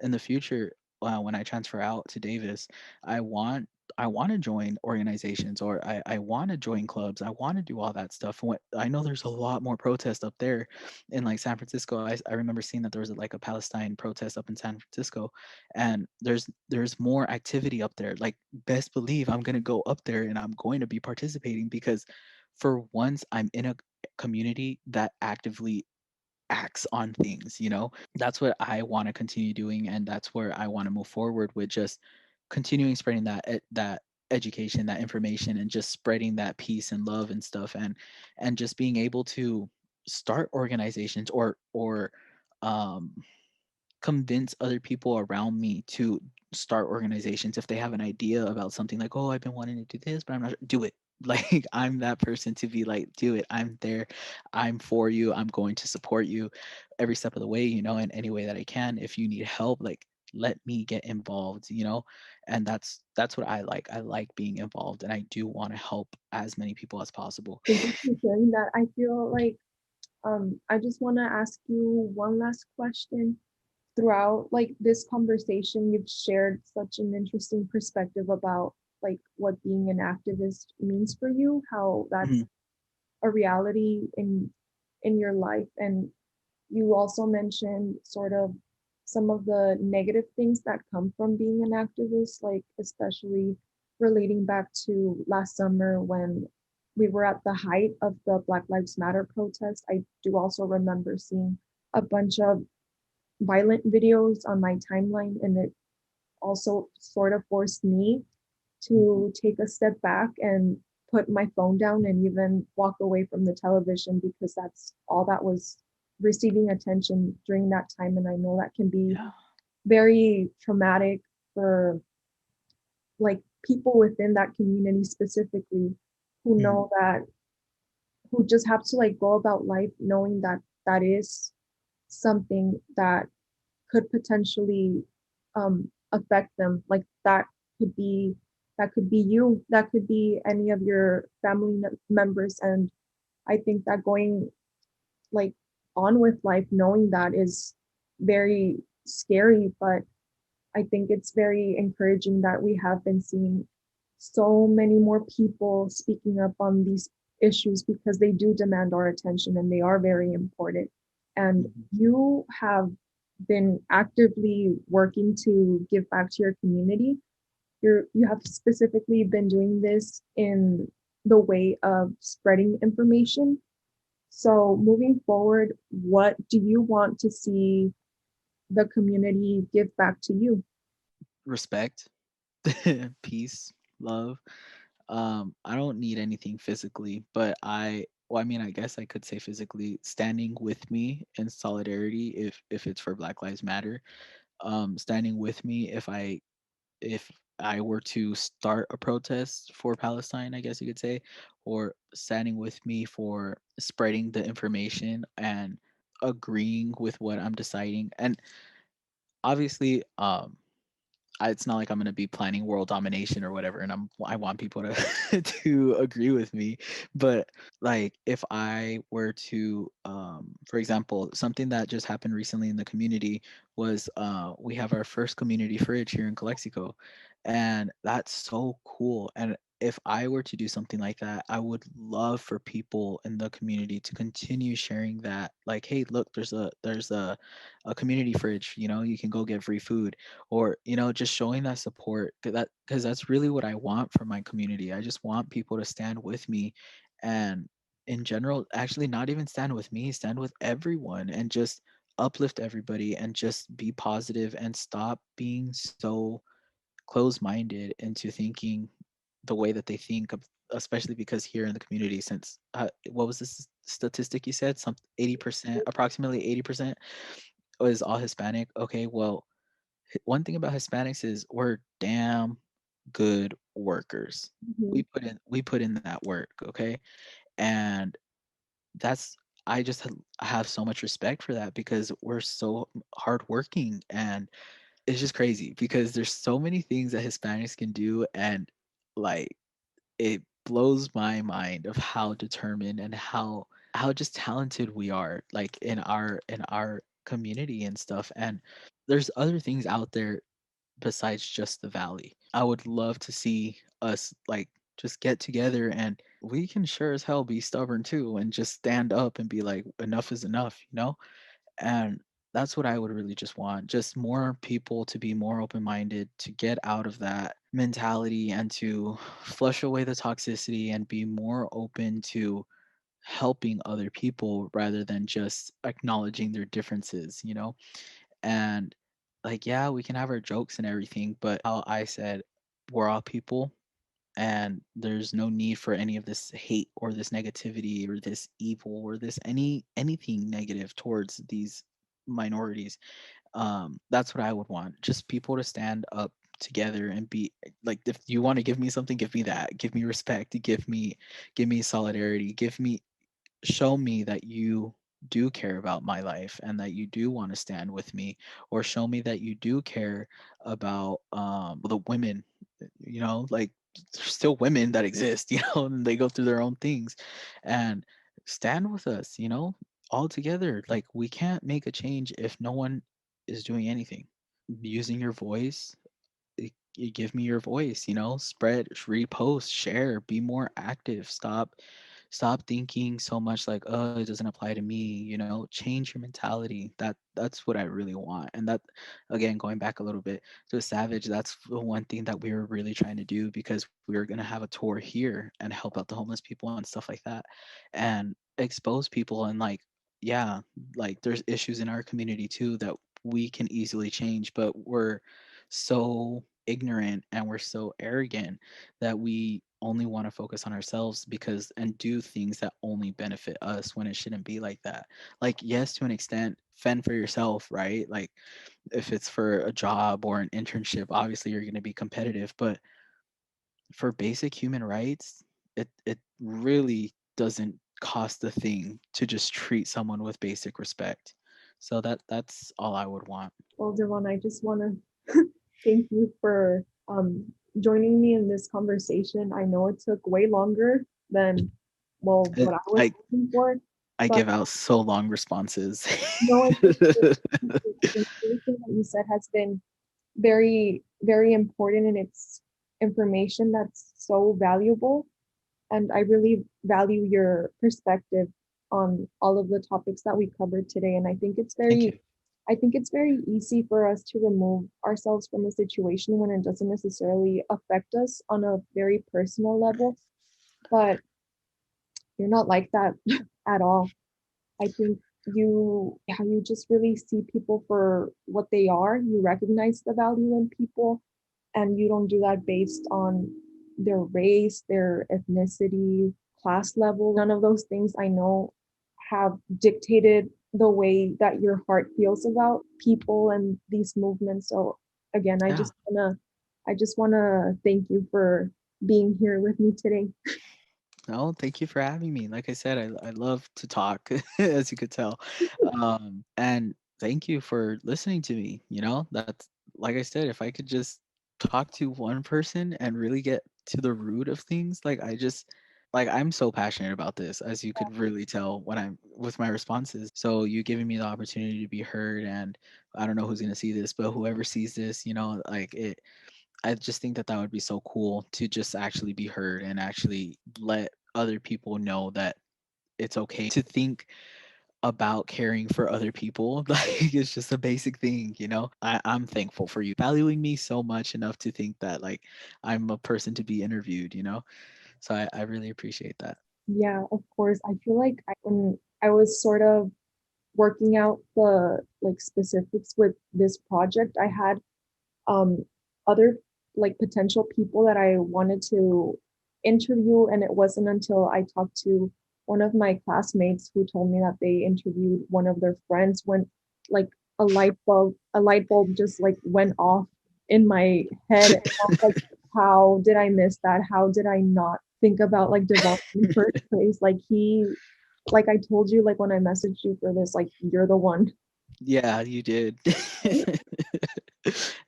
In the future, when I transfer out to Davis, I want I want to join organizations, or I want to join clubs. I want to do all that stuff. I know there's a lot more protest up there in like San Francisco. I remember seeing that there was like a Palestine protest up in San Francisco, and there's more activity up there. Like, best believe I'm gonna go up there, and I'm going to be participating, because for once I'm in a community that actively acts on things. That's what I want to continue doing, and that's where I want to move forward with, just continuing spreading that education, that information, and just spreading that peace and love and stuff, and just being able to start organizations, or um convince other people around me to start organizations if they have an idea about something, like, oh, I've been wanting to do this, but I'm not sure. Do it. Like, I'm that person to be like, do it. I'm there. I'm for you. I'm going to support you every step of the way, in any way that I can. If you need help, like, let me get involved, and that's what I like. I like being involved, and I do want to help as many people as possible. Thank you for sharing that. I feel like I just want to ask you one last question. Throughout like this conversation, you've shared such an interesting perspective about like what being an activist means for you, how that's Mhm. a reality in your life. And you also mentioned sort of some of the negative things that come from being an activist, like especially relating back to last summer when we were at the height of the Black Lives Matter protest. I do also remember seeing a bunch of violent videos on my timeline, and it also sort of forced me to take a step back and put my phone down and even walk away from the television because that's all that was receiving attention during that time. And I know that can be Yeah. very traumatic for like people within that community specifically who Mhm. know that who just have to like go about life knowing that that is something that could potentially affect them. Like that could be you, that could be any of your family members, and I think that going like on with life knowing that is very scary, but I think it's very encouraging that we have been seeing so many more people speaking up on these issues because they do demand our attention and they are very important. And Mhm. you have been actively working to give back to your community. You have specifically been doing this in the way of spreading information. So moving forward, what do you want to see the community give back to you? Respect, peace, love. I don't need anything physically, but well, I mean, I guess I could say physically standing with me in solidarity if it's for Black Lives Matter. Standing with me if I were to start a protest for Palestine, I guess you could say, or standing with me for spreading the information and agreeing with what I'm deciding. And obviously, it's not like I'm gonna be planning world domination or whatever, and I want people to to agree with me. But like, if I were to, for example, something that just happened recently in the community was we have our first community fridge here in Calexico, and that's so cool. And if I were to do something like that, I would love for people in the community to continue sharing that. Like, hey, look, there's a community fridge. You know, you can go get free food, or just showing that support, because that's really what I want from my community. I just want people to stand with me, and in general, actually not even stand with me, stand with everyone, and just uplift everybody and just be positive and stop being so close-minded into thinking the way that they think of, especially because here in the community, since what was this statistic you said, some 80%, approximately 80% was all Hispanic. Okay, well, one thing about Hispanics is we're damn good workers. Mhm. We put in that work, okay? And that's I just have so much respect for that because we're so hardworking, and it's just crazy because there's so many things that Hispanics can do, and like it blows my mind of how determined and how just talented we are, like in our community and stuff. And there's other things out there besides just the valley. I would love to see us like just get together, and we can sure as hell be stubborn too and just stand up and be like, enough is enough. And that's what I would really just want. Just more people to be more open minded, to get out of that mentality and to flush away the toxicity and be more open to helping other people rather than just acknowledging their differences. And like, yeah, we can have our jokes and everything, but how I said, we're all people, and there's no need for any of this hate or this negativity or this evil or this anything negative towards these minorities. That's what I would want. Just people to stand up together and be like, if you want to give me something, give me that. Give me respect. Give me solidarity. Show me that you do care about my life and that you do want to stand with me, or show me that you do care about the women. Like, there's still women that exist, and they go through their own things, and stand with us, all together. Like, we can't make a change if no one is doing anything. Using your voice, you give me your voice, spread, repost, share, be more active. Stop thinking so much like, oh, it doesn't apply to me. Change your mentality. That's what I really want. And that, again, going back a little bit to Savage, that's the one thing that we were really trying to do, because we were going to have a tour here and help out the homeless people and stuff like that, and expose people. And like, yeah, like there's issues in our community too that we can easily change, but we're so ignorant and we're so arrogant that we only want to focus on ourselves because and do things that only benefit us when it shouldn't be like that. Like, yes, to an extent, fend for yourself, right? Like, if it's for a job or an internship, obviously you're going to be competitive, but for basic human rights, it really doesn't cost a thing to just treat someone with basic respect. So that's all I would want. Well, Devon, I just want to thank you for joining me in this conversation. I know it took way longer than, well, It, what I was I hoping for, I but give out so long responses. no, I think everything that you said has been very, very important, and it's information that's so valuable. And I really value your perspective on all of the topics that we covered today. And Thank you. I think it's very easy for us to remove ourselves from a situation when it doesn't necessarily affect us on a very personal level. But you're not like that at all. I think yeah, you just really see people for what they are. You recognize the value in people, and you don't do that based on their race, their ethnicity, class level. None of those things I know have dictated the way that your heart feels about people and these movements. So again, Yeah. I just wanna thank you for being here with me today. No, thank you for having me. Like I said, I love to talk, as you could tell. And thank you for listening to me. That's like I said, if I could just talk to one person and really get to the root of things, like I'm so passionate about this, as you could really tell when I'm with my responses. So you giving me the opportunity to be heard, and I don't know who's gonna see this, but whoever sees this, like it I just think that that would be so cool to just actually be heard and actually let other people know that it's okay to think about caring for other people. Like, it's just a basic thing. I'm thankful for you valuing me so much enough to think that like I'm a person to be interviewed. So I really appreciate that. Yeah, of course. I feel like when I was sort of working out the like specifics with this project, I had um other like potential people that I wanted to interview, and it wasn't until I talked to one of my classmates who told me that they interviewed one of their friends when like a light bulb just like went off in my head, and I was like, how did I miss that? How did I not think about like Devon in the first place? Like I told you, like when I messaged you for this, like you're the one. Yeah, you did.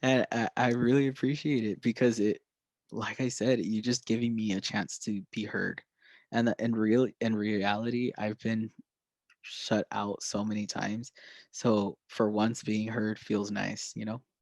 And I really appreciate it because like I said, you just giving me a chance to be heard. And in reality, I've been shut out so many times. So for once being heard feels nice.